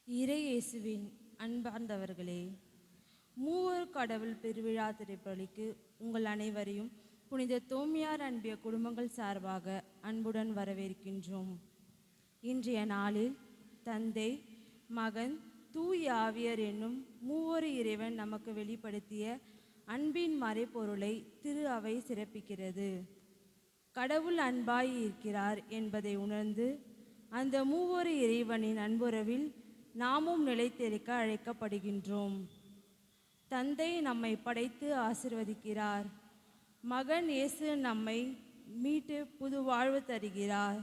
இறையேசுவின் அன்பார்ந்தவர்களே, மூவர் கடவுள் பெருவிழா திருப்பலிக்கு உங்கள் அனைவரையும் புனித தோமியார் அன்பிய குடும்பங்கள் சார்பாக அன்புடன் வரவேற்கின்றோம். இன்றைய நாளில் தந்தை, மகன், தூய ஆவியர் என்னும் மூவொரு இறைவன் நமக்கு வெளிப்படுத்திய அன்பின் மறைப்பொருளை திரு அவை சிறப்பிக்கிறது. கடவுள் அன்பாய் இருக்கிறார் என்பதை உணர்ந்து அந்த மூவொரு இறைவனின் அன்புறவில் நாமும் நிலைத்திருக்க அழைக்கப்படுகின்றோம். தந்தை நம்மை படைத்து ஆசிர்வதிக்கிறார். மகன் இயேசு நம்மை மீட்டு புது வாழ்வு தருகிறார்.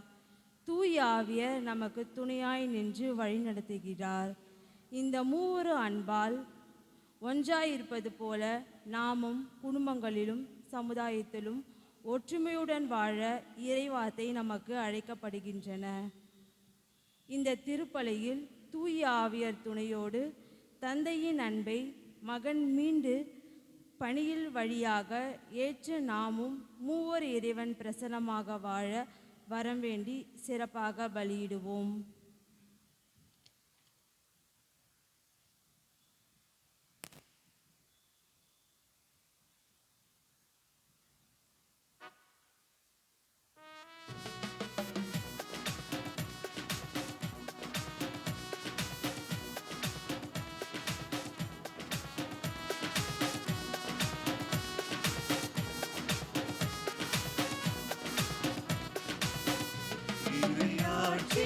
தூய ஆவியர் நமக்கு துணையாய் நின்று வழிநடத்துகிறார். இந்த மூவொரு அன்பால் ஒன்றாயிருப்பது போல நாமும் குடும்பங்களிலும் சமுதாயத்திலும் ஒற்றுமையுடன் வாழ இறைவார்த்தை நமக்கு அழைக்கப்படுகின்றன. இந்த திருப்பலியில் தூய ஆவியர் துணையோடு தந்தையின் அன்பை மகன் மீண்டு பணியில் வழியாக ஏற்று நாமும் மூவர் இறைவன் பிரசன்னமாக வாழ வரம் வேண்டி சிறப்பாக பலியிடுவோம். இறையாட்சி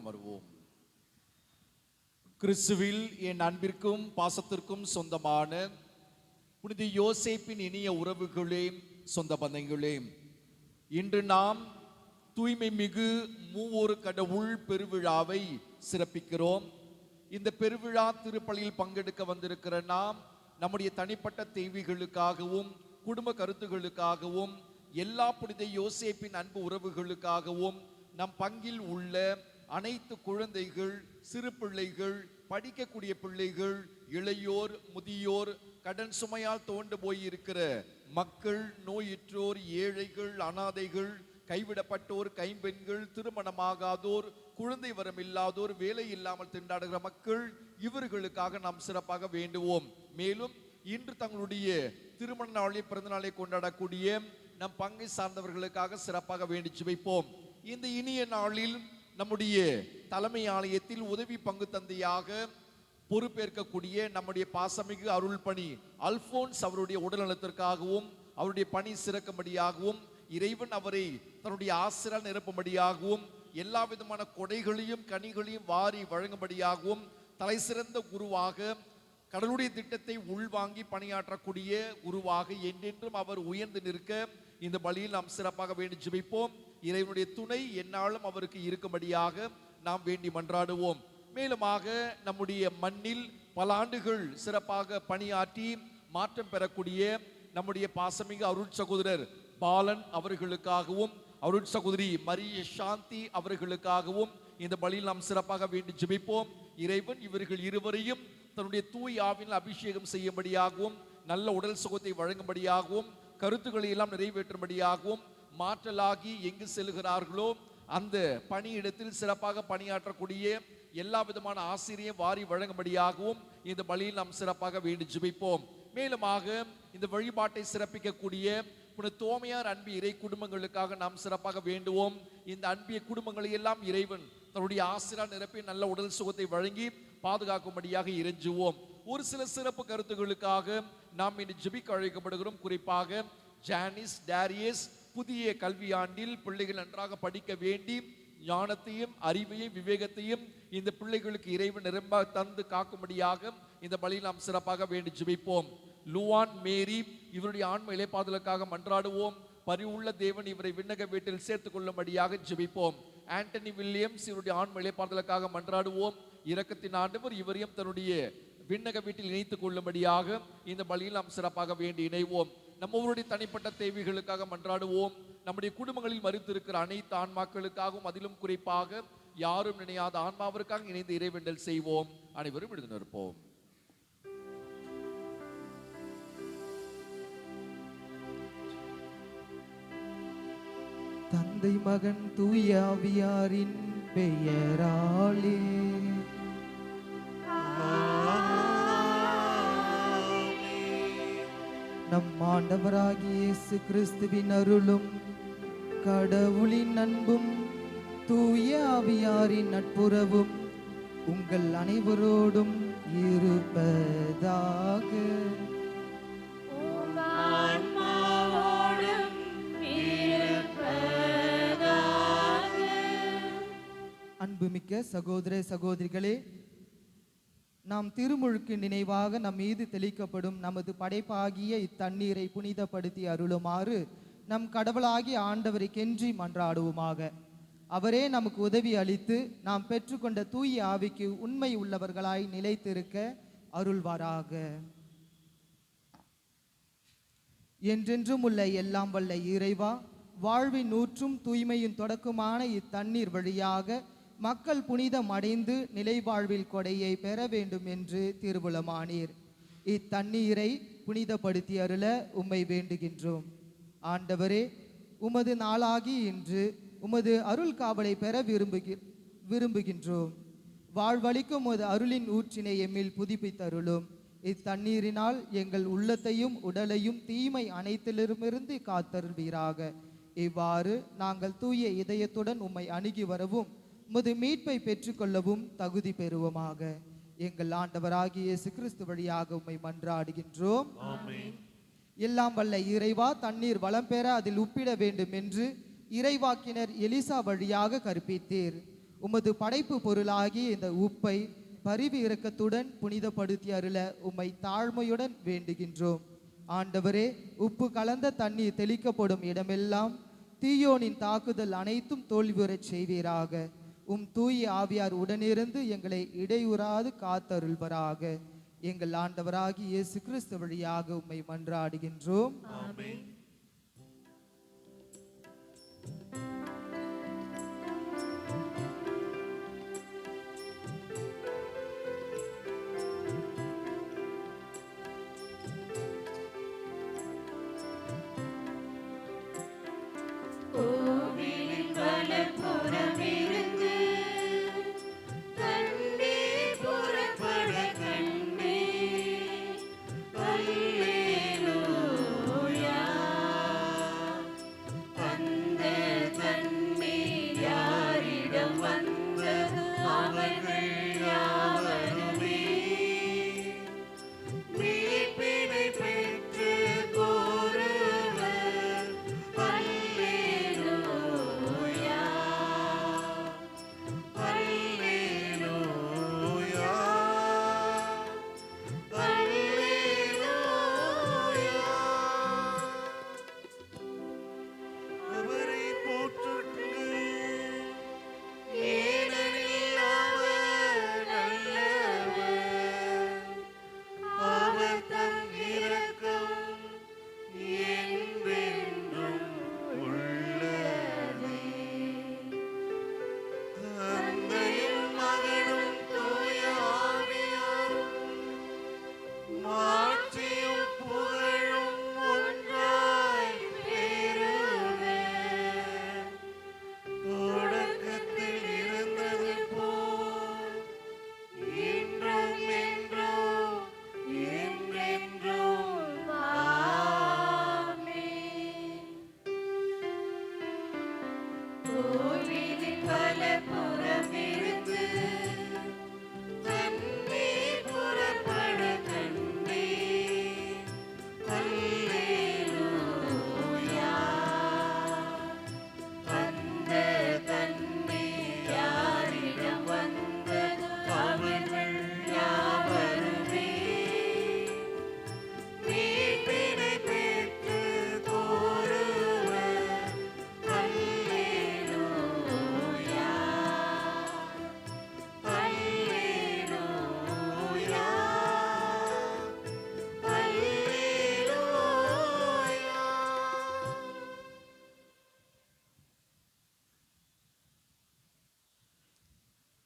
அமர்வோம். கிறிஸ்துவில் என் அன்பிற்கும் பாசத்திற்கும் சொந்தமான புனித யோசேப்பின் இனிய உறவுகளே, சொந்த பந்தங்களே, இன்று நாம் தூய்மை மிகு மூவொரு கடவுள் பெருவிழாவை சிறப்பிக்கிறோம். இந்த பெருவிழா திருப்பலியில் பங்கெடுக்க வந்திருக்கிற நாம் நம்முடைய தனிப்பட்ட தேவைகளுக்காகவும் குடும்ப கருத்துகளுக்காகவும் எல்லா புனித யோசேப்பின் அன்பு உறவுகளுக்காகவும் நம் பங்கில் உள்ள அனைத்து குழந்தைகள், சிறு பிள்ளைகள், படிக்கக்கூடிய பிள்ளைகள், இளையோர், முதியோர், கடன் சுமையால் தோண்டு போயிருக்கிற மக்கள், நோயுற்றோர், ஏழைகள், அனாதைகள், கைவிடப்பட்டோர், கைம்பெண்கள், திருமணமாகாதோர், குழந்தை வரம் இல்லாதோர், வேலை இல்லாமல் திண்டாடுகிற மக்கள், இவர்களுக்காக நாம் சிறப்பாக வேண்டுவோம். மேலும் இன்று தங்களுடைய திருமண நாளை, பிறந்த நாளை கொண்டாடக்கூடிய நம் பங்கை சார்ந்தவர்களுக்காக சிறப்பாக வேண்டி ஜெபிப்போம். இந்த இனிய நாளில் நம்முடைய தலைமை ஆலயத்தில் உதவி பங்கு தந்தையாக பொறுப்பேற்கக்கூடிய நம்முடைய பாசமிகு அருள் பணி அல்போன்ஸ் அவருடைய உடல்நலத்திற்காகவும் அவருடைய பணி சிறக்கும்படியாகவும் இறைவன் அவரை தன்னுடைய ஆசிரால் நிரப்பும்படியாகவும் எல்லா விதமான கொடைகளையும் கனிகளையும் வாரி வழங்கும்படியாகவும் தலை சிறந்த குருவாக கடவுளுடைய திட்டத்தை உள்வாங்கி பணியாற்றக்கூடிய குருவாக என்றென்றும் அவர் உயர்ந்து நிற்க இந்த பலியில் நாம் சிறப்பாக வேண்டி ஜெபிப்போம். இறைவனுடைய துணை எந்நாளும் அவருக்கு இருக்கும்படியாக நாம் வேண்டி மன்றாடுவோம். மேலுமாக நம்முடைய மண்ணில் பல ஆண்டுகள் சிறப்பாக பணியாற்றி மாற்றம் பெறக்கூடிய நம்முடைய பாசமிகு அருள் சகோதரர் பாலன் அவர்களுக்காகவும் அருள் சகோதரி மரிய சாந்தி அவர்களுக்காகவும் இந்த பலியில் நாம் சிறப்பாக வேண்டி ஜெபிப்போம். இறைவன் இவர்கள் இருவரையும் தன்னுடைய தூய் ஆவியில் அபிஷேகம் செய்யும்படியாகவும் நல்ல உடல் சுகத்தை வழங்கும்படியாகவும் கருத்துக்களை எல்லாம் நிறைவேற்றும்படியாகவும் மாற்றலாகி எங்கு செல்கிறார்களோ அந்த பணியிடத்தில் சிறப்பாக பணியாற்றக்கூடிய எல்லா விதமான ஆசிரியை வாரி வழங்கும்படியாகவும் இந்த பலியில் நாம் சிறப்பாக வேண்டி ஜெபிப்போம். மேலுமாக இந்த வழிபாட்டை சிறப்பிக்கக்கூடிய புனித தோமையார் அன்பு இறை குடும்பங்களுக்காக நாம் சிறப்பாக வேண்டுவோம். இந்த அன்பிய குடும்பங்களை எல்லாம் இறைவன் தன்னுடைய ஆசிரால் நிரப்பி நல்ல உடல் சுகத்தை வழங்கி பாதுகாக்கும்படியாக இறைஞ்சுவோம். ஒரு சில சிறப்பு கருத்துகளுக்காக நாம் இன்று ஜெபிக்க அழைக்கப்படுகிறோம். குறிப்பாக ஜானிஸ் டேரியஸ் புதிய கல்வியாண்டில் பிள்ளைகள் நன்றாக படிக்க வேண்டி ஞானத்தையும் அறிவையும் விவேகத்தையும் இந்த பிள்ளைகளுக்கு இறைவன் நிரம்ப தந்து காக்கும்படியாக இந்த பலியில் நாம் சிறப்பாக வேண்டி ஜெபிப்போம். லுவான் மேரி இவருடைய ஆன்ம இளைப்பாதலுக்காக மன்றாடுவோம். பரிவுள்ள தேவன் இவரை விண்ணக வீட்டில் சேர்த்துக் கொள்ளும்படியாக ஜெபிப்போம். ஆண்டனி வில்லியம்ஸ் இவருடைய ஆன்ம இளைப்பாதலுக்காக மன்றாடுவோம். இரக்கத்தின் ஆண்டவர் இவரையும் தன்னுடைய விண்ணக வீட்டில் இணைத்துக் கொள்ளும்படியாக இந்த பலியில் நாம் சிறப்பாக வேண்டி இணைவோம். நம்மளுடைய தனிப்பட்ட தேவைகளுக்காக மன்றாடுவோம். நம்முடைய குடும்பங்களில் மறுத்திருக்கிற அனைத்து ஆன்மாக்களுக்காகவும் அதிலும் குறிப்பாக யாரும் நினையாத ஆன்மாவிற்காக இணைந்து இறைவேண்டல் செய்வோம். அனைவரும் எழுந்து நிற்போம். தந்தை மகன் தூய ஆவியாரின் பெயராலே நம் ஆண்டவராகிய இயேசு கிறிஸ்துவின் அருளும் கடவுளின் அன்பும் தூய ஆவியாரின் நட்புறவும் உங்கள் அனைவரோடும் இருப்பதாக. அன்புமிக்க சகோதர சகோதரிகளே, நாம் திருமுழுக்கு நினைவாக நம் மீது தெளிக்கப்படும் நமது படைப்பாகிய இத்தண்ணீரை புனிதப்படுத்தி அருளுமாறு நம் கடவுளாகிய ஆண்டவரை கெஞ்சி மன்றாடுவோமாக. அவரே நமக்கு உதவி அளித்து நாம் பெற்றுக்கொண்ட தூய ஆவிக்கு உண்மை உள்ளவர்களாய் நிலைத்திருக்க அருள்வாராக. என்றென்றும் உள்ள எல்லாம் வல்ல இறைவா, வாழ்வின் ஊற்றும் தூய்மையின் தொடக்கமான இத்தண்ணீர் வழியாக மக்கள் புனிதம் அடைந்து நிலை வாழ்வில் கொடையை பெற வேண்டும் என்று திருவுளமானீர். இத்தண்ணீரை புனிதப்படுத்தி அருள உம்மை வேண்டுகின்றோம். ஆண்டவரே, உமது நாளாகி இன்று உமது அருள் காவலை பெற விரும்புகின்றோம். வாழ்வளிக்கும் உமது அருளின் ஊற்றினை எம்மில் புதுப்பித்தருளும். இத்தண்ணீரினால் எங்கள் உள்ளத்தையும் உடலையும் தீமை அனைத்திலிருமிருந்து காத்தருள்வீராக. இவ்வாறு நாங்கள் தூய இதயத்துடன் உம்மை அணுகி வரவும் உமது மீட்பை பெற்றுக்கொள்ளவும் தகுதி பெறுவோமாக. எங்கள் ஆண்டவராகிய இயேசு கிறிஸ்து வழியாக உம்மை மன்றாடுகின்றோம். எல்லாம் வல்ல இறைவா, தண்ணீர் வளம் பெற அதில் உப்பிட வேண்டும் என்று இறைவாக்கினர் எலிசா வழியாக கற்பித்தீர். உமது படைப்பு பொருளாகிய இந்த உப்பை பரிவு இரக்கத்துடன் புனிதப்படுத்தி அருள உம்மை தாழ்மையுடன் வேண்டுகின்றோம். ஆண்டவரே, உப்பு கலந்த தண்ணீர் தெளிக்கப்படும் இடமெல்லாம் தீயோனின் தாக்குதல் அனைத்தும் தோல்வியுறச் செய்வீராக. உம் தூய ஆவியார் உடனிருந்து எங்களை இடையூறாது காத்தருள்வராக. எங்கள் ஆண்டவராகிய இயேசு கிறிஸ்து வழியாக உம்மை மன்றாடுகின்றோம். கோவிலின் வலப்புறமிருந்து தண்ணீர் புறப்பட கண்டேன். அல்லேலூயா. அந்த தண்ணீர் யாரிடம் வந்தது? அவர்கள் யாவருமே மீட்பினை பெற்று கூறுவர். அல்லேலூயா. அல்லேலூயா. அல்லேலூயா. அவரை போற்றுங்கள், ஏனெனில் அவர் நல்லவர். அவர் தம் இரக்கம் என்றென்றும் உள்ளதே. தந்தையும் மகனும் தூய ஆவியாரும் மாட்சியும் புகழும் ஒன்றாய் பெறுக. தொடக்கத்தில் இருந்தது போல் இன்றும் என்றும் என்றென்றும் ஆமென். கோவிலின் வலப்புறமிருந்து தண்ணீர் புறப்பட கண்டேன். அல்லேலூயா. அந்த தண்ணீர் யாரிடம் வந்தது? அவர்கள் யாவருமே மீட்பினை பெற்று கூறுவர். அல்லேலூயா. அல்லேலூயா. அல்லேலூயா.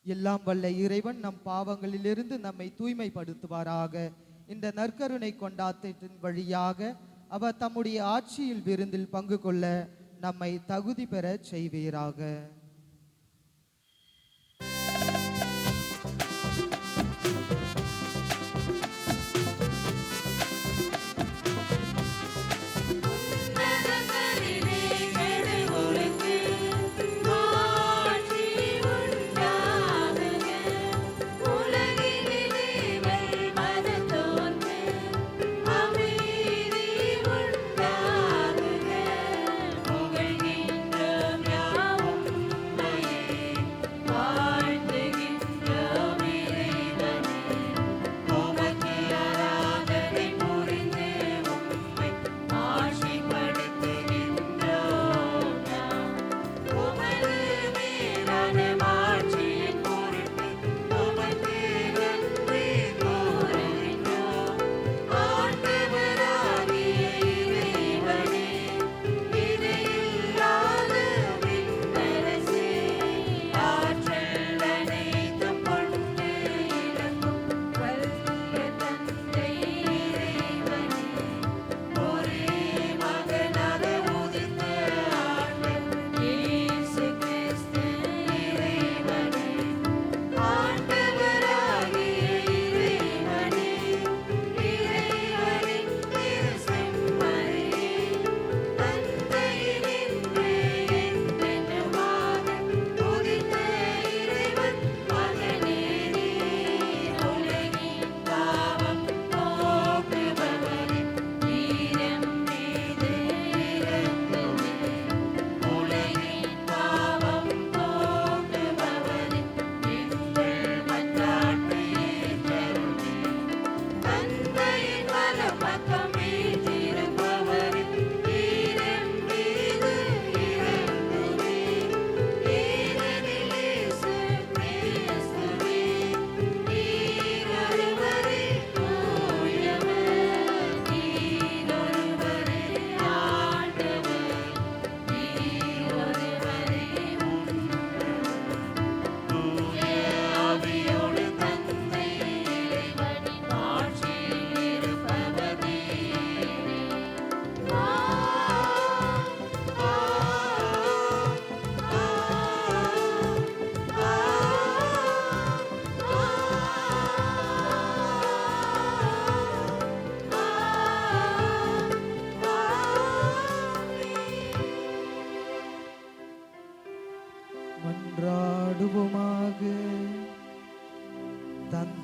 எல்லாம் வல்ல இறைவன் நம் பாவங்களிலிருந்து நம்மை தூய்மைப்படுத்துவாராக. இந்த நற்கருணை கொண்டாட்டத்தின் வழியாக அவர் தம்முடைய ஆட்சியில் விருந்தில் பங்கு கொள்ள நம்மை தகுதி பெறச் செய்வீராக. உன்னதங்களிலே கடவுளுக்கு ஆட்சி உண்டாகுக. உலகினிலே மனத்தோர்க்கு அமைதி உண்டாகுக. புகழ்கின்றோம் யாவும்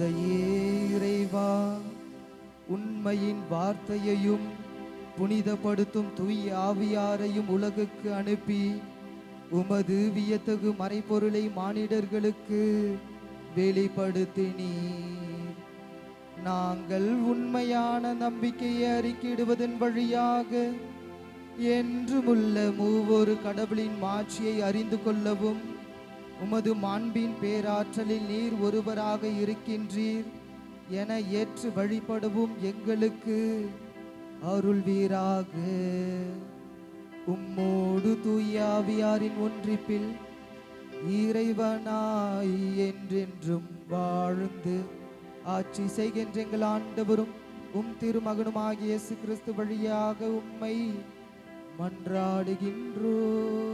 தந்தையே இறைவா, உண்மையின் வார்த்தையையும் புனிதப்படுத்தும் தூய் ஆவியாரையும் உலகுக்கு அனுப்பி உமது வியத்தகு மறைபொருளை மானிடர்களுக்கு வெளிப்படுத்தினீர். நாங்கள் உண்மையான நம்பிக்கையை அறிக்கையிடுவதன் வழியாக என்றுமுள்ள மூவொரு கடவுளின் மாட்சியை அறிந்து கொள்ளவும் உமது மாண்பின் பேராற்றலில் நீர் ஒருவராக இருக்கின்றீர் என ஏற்று வழிபடவும் எங்களுக்கு அருள்வீராக. உம்மோடு தூய ஆவியாரின் ஒன்றிப்பில் இறைவனாய் என்றென்றும் வாழ்ந்து ஆட்சி செய்கின்ற எங்கள் ஆண்டவரும் உம் திருமகனுமாகிய இயேசு கிறிஸ்து வழியாக உம்மை மன்றாடுகின்றோம்.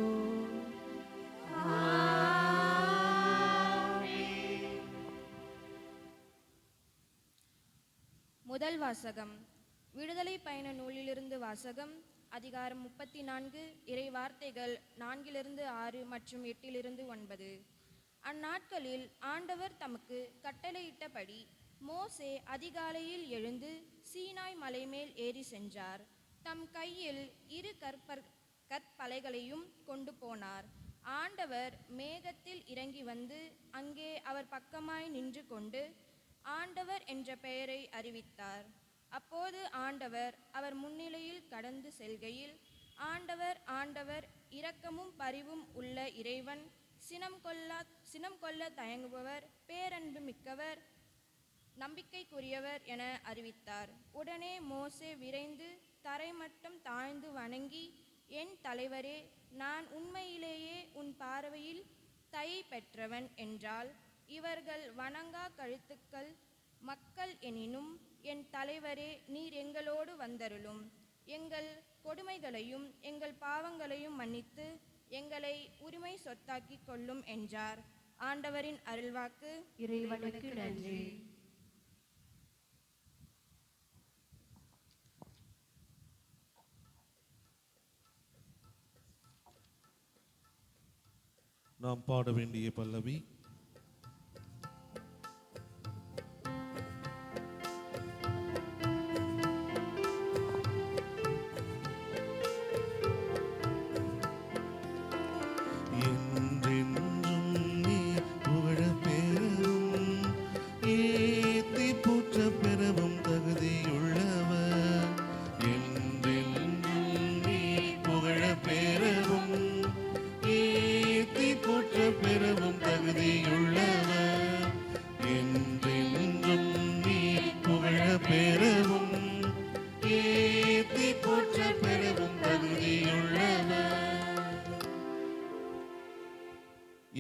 முதல் வாசகம். விடுதலை பயண நூலிலிருந்து வாசகம். அதிகாரம் 34, இறை வார்த்தைகள் 4-6 மற்றும் 8-9. அந்நாட்களில் ஆண்டவர் தமக்கு கட்டளையிட்டபடி மோசே அதிகாலையில் எழுந்து சீனாய் மலை மேல் ஏறி சென்றார். தம் கையில் 2 கற்பலைகளையும் கொண்டு போனார். ஆண்டவர் மேகத்தில் இறங்கி வந்து அங்கே அவர் பக்கமாய் நின்று கொண்டு ஆண்டவர் என்ற பெயரை அறிவித்தார். அப்போது ஆண்டவர் அவர் முன்னிலையில் கடந்து செல்கையில், ஆண்டவர் ஆண்டவர், இரக்கமும் பரிவும் உள்ள இறைவன், சினம் கொள்ள தயங்குபவர், பேரன்பு மிக்கவர், நம்பிக்கைக்குரியவர் என அறிவித்தார். உடனே மோசே விரைந்து தரைமட்டம் தாழ்ந்து வணங்கி, என் தலைவரே, நான் உண்மையிலேயே உன் பார்வையில் தயை பெற்றவன் என்றால், இவர்கள் வணங்கா கழுத்துக்கள் மக்கள் எனினும், என் தலைவரே, நீர் எங்களோடு வந்தருளும். எங்கள் கொடுமைகளையும் எங்கள் பாவங்களையும் மன்னித்து எங்களை உரிமை சொத்தாக்கிக் கொள்ளும் என்றார். ஆண்டவரின் அருள்வாக்கு. இறைவனுக்கு நன்றி. நாம் பாட வேண்டிய பல்லவி.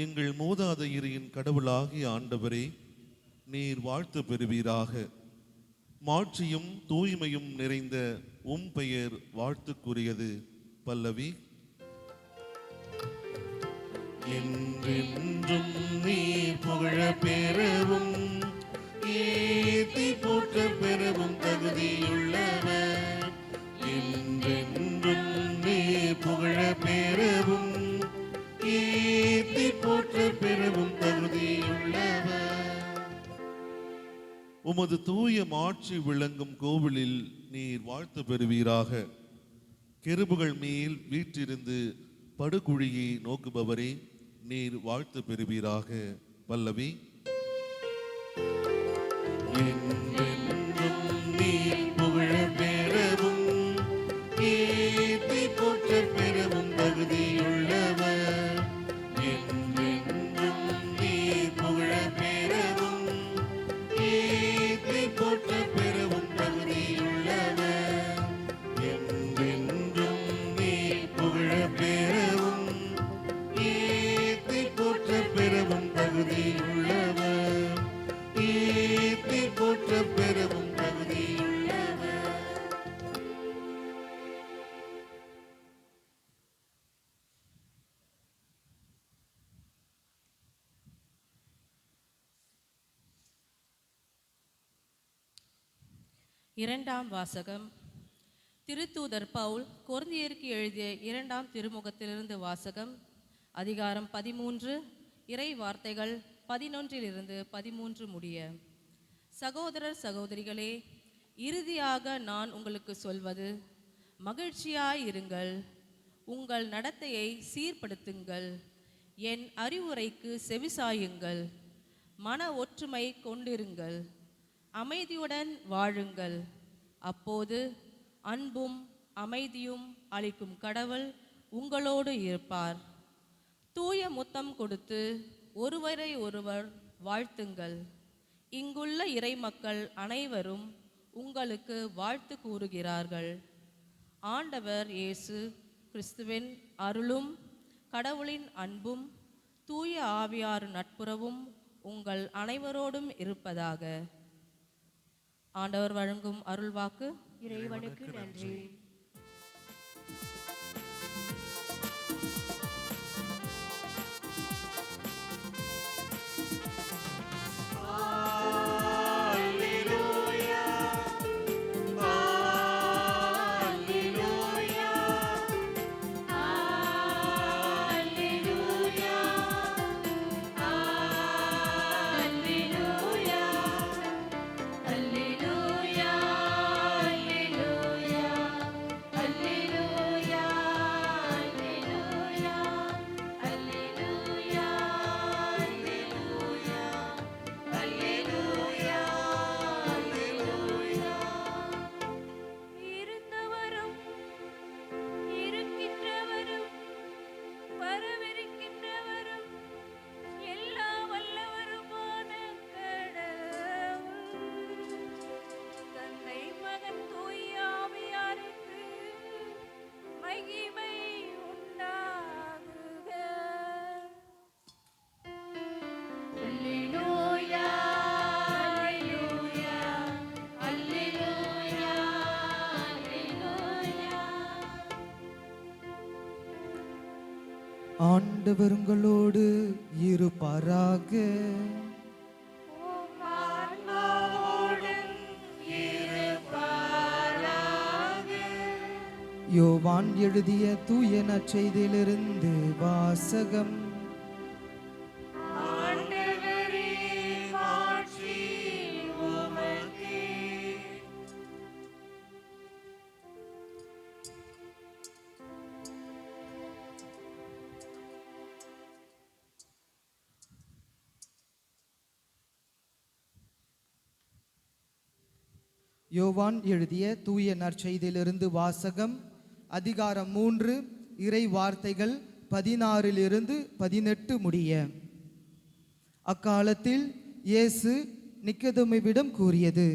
எங்கள் மூதாதையரின் கடவுளாகிய ஆண்டவரே, நீர் வாழ்த்து பெறுவீராக. மாட்சியும் தூய்மையும் நிறைந்த உம் பெயர் வாழ்த்துக்குரியது. பல்லவி. என்றென்றும் நீர் புகழ பெறவும் ஏத்தி போற்ற பெறவும் தகுதியுள்ளவர். என்றென்றும் நீர் புகழ பெறவும் ஏத்தி போற்ற பெறவும் தகுதியுள்ளவர். உமது தூய மாட்சி விளங்கும் கோவிலில் நீர் வாழ்த்து பெறுவீராக. கெருபுகள் மேல் வீற்றிருந்து படுகுழியை நோக்குபவரே, நீர் வாழ்த்து பெறுவீராக. பல்லவி. என்றென்றும் நீர் புகழ பெறவும் ஏத்தி போற்ற பெறவும் தகுதியுள்ளவர். என்றென்றும் நீர் புகழ பெறவும் ஏத்தி போற்ற பெறவும் தகுதியுள்ளவர். என்றென்றும் நீர் புகழ பெறவும் ஏத்தி போற்ற பெறவும் தகுதியுள்ளவர். ஏத்தி போற்ற பெறவும் தகுதியுள்ளவர். இரண்டாம் வாசகம். திருத்தூதர் பவுல் கொரிந்தியருக்கு எழுதிய 2ஆம் திருமுகத்திலிருந்து வாசகம். அதிகாரம் 13, இறை வார்த்தைகள் 11-13 முடிய. சகோதரர் சகோதரிகளே, இறுதியாக நான் உங்களுக்கு சொல்வது, மகிழ்ச்சியாயிருங்கள், உங்கள் நடத்தையை சீர்படுத்துங்கள், என் அறிவுரைக்கு செவிசாயுங்கள், மன ஒற்றுமை கொண்டிருங்கள், அமைதியுடன் வாழுங்கள். அப்போது அன்பும் அமைதியும் அளிக்கும் கடவுள் உங்களோடு இருப்பார். தூய முத்தம் கொடுத்து ஒருவரை ஒருவர் வாழ்த்துங்கள். இங்குள்ள இறைமக்கள் அனைவரும் உங்களுக்கு வாழ்த்து கூறுகிறார்கள். ஆண்டவர் இயேசு கிறிஸ்துவின் அருளும் கடவுளின் அன்பும் தூய ஆவியாரின் நட்புறவும் உங்கள் அனைவரோடும் இருப்பதாக. ஆண்டவர் வழங்கும் அருள்வாக்கு. இறைவனுக்கு நன்றி. இருந்தவரும் இருக்கின்றவரும் வரவிருக்கின்றவரும் எல்லா வல்லவருமான கடவுள் தந்தை மகன் தூய ஆவியாருக்கு மகிமை உண்டாகுக. அல்லேலூயா, அல்லேலூயா, அல்லேலூயா, அல்லேலூயா. ஆண்டவர் உங்களோடு இருப்பாராக. உம் ஆன்மாவோடும் இருப்பாராக. யோவான் எழுதிய தூய நற்செய்தியிலிருந்து வாசகம். ஆண்டவரே, மாட்சி உமக்கே. யோவான் எழுதிய தூய நற்செய்தியிலிருந்து வாசகம். அதிகாரம் 3, இறை வார்த்தைகள் 16 முடிய. அக்காலத்தில் இயேசு நிக்கதேமுவிடம் கூறியது,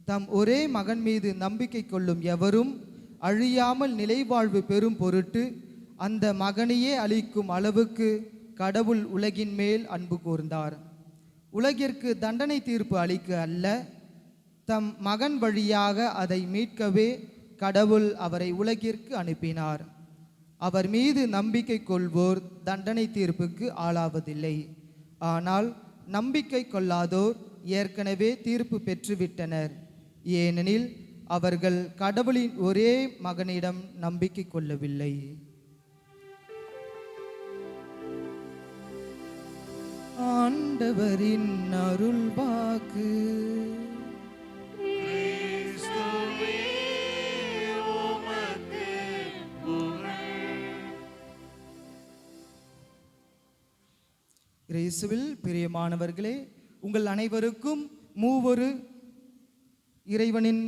தம் ஒரே மகன் மீது நம்பிக்கை கொள்ளும் எவரும் அழியாமல் நிலைவாழ்வு பெறும் பொருட்டு அந்த மகனையே அளிக்கும் அளவுக்கு கடவுள் உலகின் மேல் அன்பு கூர்ந்தார். உலகிற்கு தண்டனை தீர்ப்பு அளிக்க அல்ல, தம் மகன் வழியாக அதை மீட்கவே கடவுள் அவரை உலகிற்கு அனுப்பினார். அவர் மீது நம்பிக்கை கொள்வோர் தண்டனை தீர்ப்புக்கு ஆளாவதில்லை. ஆனால் நம்பிக்கை கொள்ளாதோர் ஏற்கனவே தீர்ப்பு பெற்றுவிட்டனர். ஏனெனில் அவர்கள் கடவுளின் ஒரே மகனிடம் நம்பிக்கை கொள்ளவில்லை. ஆண்டவரின் அருள்வாக்கு. இயேசுவில் பிரியமானவர்களே, உங்கள் அனைவருக்கும் மூவொரு இறைவனின்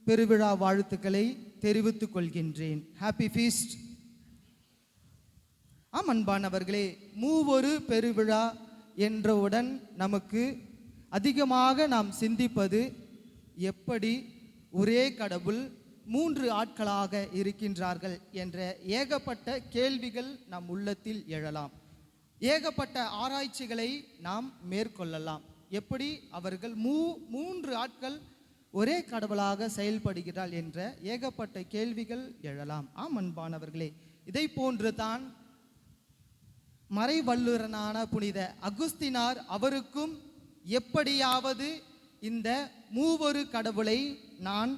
பெருவிழா வாழ்த்துக்களை தெரிவித்துக் கொள்கின்றேன். Happy feast. அன்பானவர்களே, மூவொரு பெருவிழா என்றவுடன் நமக்கு அதிகமாக நாம் சிந்திப்பது, எப்படி ஒரே கடவுள் 3 ஆட்களாக இருக்கின்றார்கள் என்ற ஏகப்பட்ட கேள்விகள் நம் உள்ளத்தில் எழலாம். ஏகப்பட்ட ஆராய்ச்சிகளை நாம் மேற்கொள்ளலாம். எப்படி அவர்கள் 3 ஆட்கள் ஒரே கடவுளாக செயல்படுகிறார் என்ற ஏகப்பட்ட கேள்விகள் எழலாம். அன்பானவர்களே, இதை போன்று தான் மறைவல்லுரனான புனித அகுஸ்தினார் அவருக்கும் எப்படியாவது இந்த மூவொரு கடவுளை நான்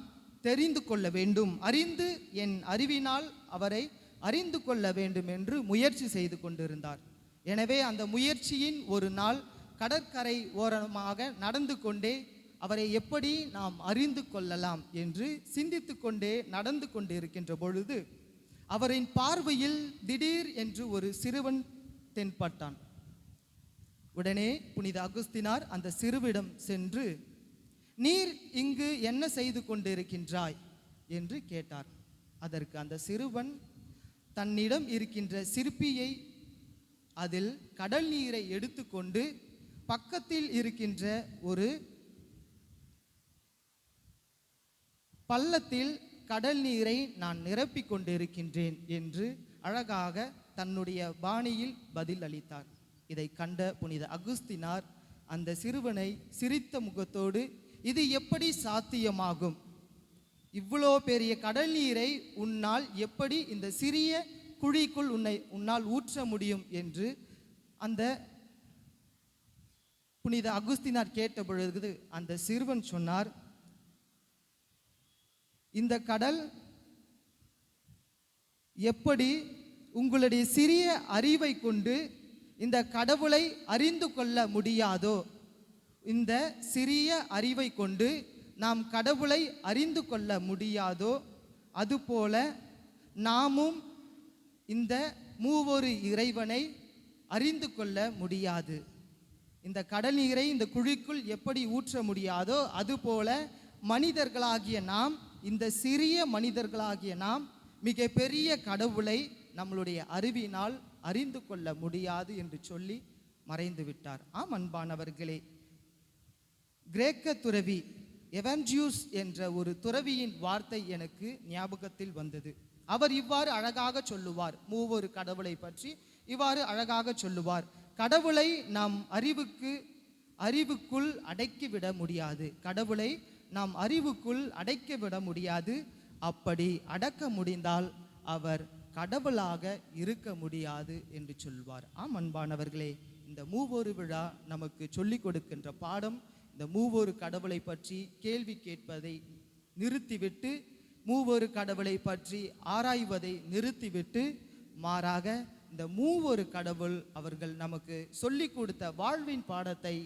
தெரிந்து கொள்ள வேண்டும், அறிந்து என் அறிவினால் அவரை அறிந்து கொள்ள வேண்டும் என்று முயற்சி செய்து கொண்டிருந்தார். எனவே அந்த முயற்சியின் ஒரு நாள் கடற்கரை ஓரமாக நடந்து கொண்டே அவரை எப்படி நாம் அறிந்து கொள்ளலாம் என்று சிந்தித்து கொண்டே நடந்து கொண்டு இருக்கின்ற பொழுது அவரின் பார்வையில் திடீர் என்று ஒரு சிறுவன் தென்பட்டான். உடனே புனித அகுஸ்தினார் அந்த சிறுவிடம் சென்று, நீர் இங்கு என்ன செய்து கொண்டிருக்கின்றாய் என்று கேட்டார். அதற்கு அந்த சிறுவன் தன்னிடம் இருக்கின்ற சிற்பியை அதில் கடல் நீரை எடுத்துக்கொண்டு பக்கத்தில் இருக்கின்ற ஒரு பள்ளத்தில் கடல் நீரை நான் நிரப்பிக் கொண்டிருக்கின்றேன் என்று அழகாக தன்னுடைய பாணியில் பதில் அளித்தார். இதை கண்ட புனித அகுஸ்தினார் அந்த சிறுவனை சிரித்த முகத்தோடு, இது எப்படி சாத்தியமாகும்? இவ்வளோ பெரிய கடல் நீரை உன்னால் எப்படி இந்த சிறிய குழிக்குள் உன்னால் ஊற்ற முடியும் என்று அந்த புனித அகுஸ்தினார் கேட்ட பொழுது அந்த சிறுவன் சொன்னார், இந்த கடல் எப்படி உங்களுடைய சிறிய அறிவை கொண்டு இந்த கடவுளை அறிந்து கொள்ள முடியாதோ, இந்த சிறிய அறிவை கொண்டு நாம் கடவுளை அறிந்து கொள்ள முடியாதோ, அதுபோல நாமும் இந்த மூவொரு இறைவனை அறிந்து கொள்ள முடியாது. இந்த கடல் நீரை இந்த குழிக்குள் எப்படி ஊற்ற முடியாதோ அதுபோல மனிதர்களாகிய நாம், இந்த சிறிய மனிதர்களாகிய நாம் மிக பெரிய கடவுளை நம்மளுடைய அறிவினால் அறிந்து கொள்ள முடியாது என்று சொல்லி மறைந்து விட்டார். ஆம் அன்பானவர்களே, கிரேக்க துறவி எவன்ஜியூஸ் என்ற ஒரு துறவியின் வார்த்தை எனக்கு ஞாபகத்தில் வந்தது. அவர் இவ்வாறு அழகாக சொல்லுவார், மூவொரு கடவுளை பற்றி இவ்வாறு அழகாக சொல்லுவார், கடவுளை நாம் அறிவுக்குள் அடக்கிவிட முடியாது, கடவுளை நாம் அறிவுக்குள் அடைக்க முடியாது, அப்படி அடக்க முடிந்தால் அவர் கடவுளாக இருக்க முடியாது என்று சொல்வார். ஆம் அன்பானவர்களே, இந்த மூவொரு விழா நமக்கு சொல்லிக் கொடுக்கின்ற பாடம், இந்த மூவொரு கடவுளை பற்றி கேள்வி கேட்பதை நிறுத்திவிட்டு, மூவொரு கடவுளை பற்றி ஆராய்வதை நிறுத்திவிட்டு, மாறாக இந்த மூவொரு கடவுள் அவர்கள் நமக்கு சொல்லிக் கொடுத்த வாழ்வின் பாடத்தை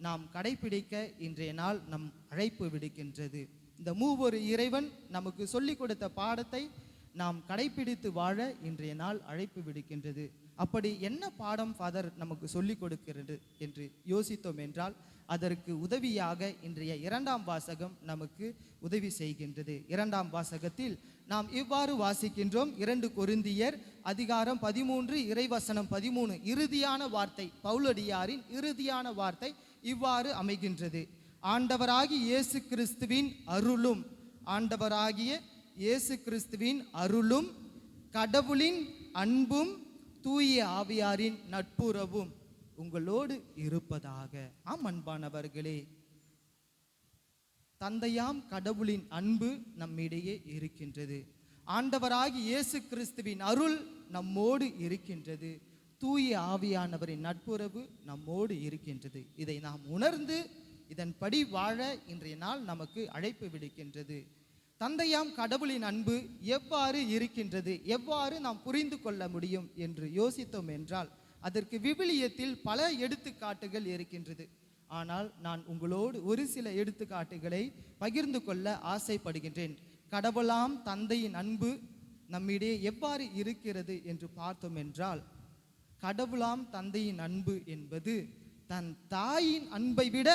நாம் கடைபிடிக்க இன்றைய நாள் நம் அழைப்பு விடுக்கின்றது. இந்த மூவொரு இறைவன் நமக்கு சொல்லிக் கொடுத்த பாடத்தை நாம் கடைபிடித்து வாழ இன்றைய நாள் அழைப்பு விடுக்கின்றது. அப்படி என்ன பாடம் ஃபாதர் நமக்கு சொல்லிக் கொடுக்கிறது என்று யோசித்தோம் என்றால், அதற்கு உதவியாக இன்றைய 2ஆம் வாசகம் நமக்கு உதவி செய்கின்றது. 2ஆம் வாசகத்தில் நாம் இவ்வாறு வாசிக்கின்றோம். 2 கொரிந்தியர் அதிகாரம் 13 இறைவசனம் 13 இறுதியான வார்த்தை, பவுலடியாரின் இறுதியான வார்த்தை இவ்வாறு அமைகின்றது, ஆண்டவராகிய இயேசு கிறிஸ்துவின் அருளும், ஆண்டவராகிய இயேசு கிறிஸ்துவின் அருளும், கடவுளின் அன்பும், தூய ஆவியாரின் நட்புறவும் உங்களோடு இருப்பதாக. ஆம் அன்பானவர்களே, தந்தையாம் கடவுளின் அன்பு நம்மிடையே இருக்கின்றது, ஆண்டவராகிய இயேசு கிறிஸ்துவின் அருள் நம்மோடு இருக்கின்றது, தூய ஆவியானவரின் நட்புறவு நம்மோடு இருக்கின்றது. இதை நாம் உணர்ந்து இதன்படி வாழ இன்றைய நாள் நமக்கு அழைப்பு விடுக்கின்றது. தந்தையாம் கடவுளின் அன்பு எவ்வாறு இருக்கின்றது, எவ்வாறு நாம் புரிந்து கொள்ள முடியும் என்று யோசித்தோம் என்றால், அதற்கு விவிலியத்தில் பல எடுத்துக்காட்டுகள் இருக்கின்றது. ஆனால் நான் உங்களோடு ஒரு சில எடுத்துக்காட்டுகளை பகிர்ந்து கொள்ள ஆசைப்படுகின்றேன். கடவுளாம் தந்தையின் அன்பு நம்மிடையே எவ்வாறு இருக்கிறது என்று பார்த்தோம் என்றால், கடவுளாம் தந்தையின் அன்பு என்பது தன் தாயின் அன்பை விட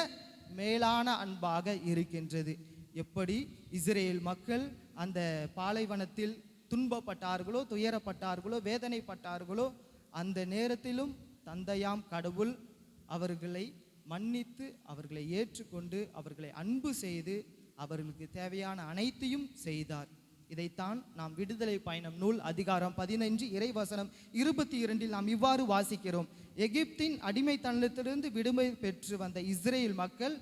மேலான அன்பாக இருக்கின்றது. எப்படி இஸ்ரேல் மக்கள் அந்த பாலைவனத்தில் துன்பப்பட்டார்களோ, துயரப்பட்டார்களோ, வேதனைப்பட்டார்களோ, அந்த நேரத்திலும் தந்தையாம் கடவுள் அவர்களை மன்னித்து, அவர்களை ஏற்றுக்கொண்டு, அவர்களை அன்பு செய்து, அவர்களுக்கு தேவையான அனைத்தையும் செய்தார். இதைத்தான் நாம் விடுதலை பயணம் நூல் அதிகாரம் 15 இறைவசனம் 22 நாம் இவ்வாறு வாசிக்கிறோம், எகிப்தின் அடிமைத்தனத்திலிருந்து விடுதலை பெற்று வந்த இஸ்ரேல் மக்கள்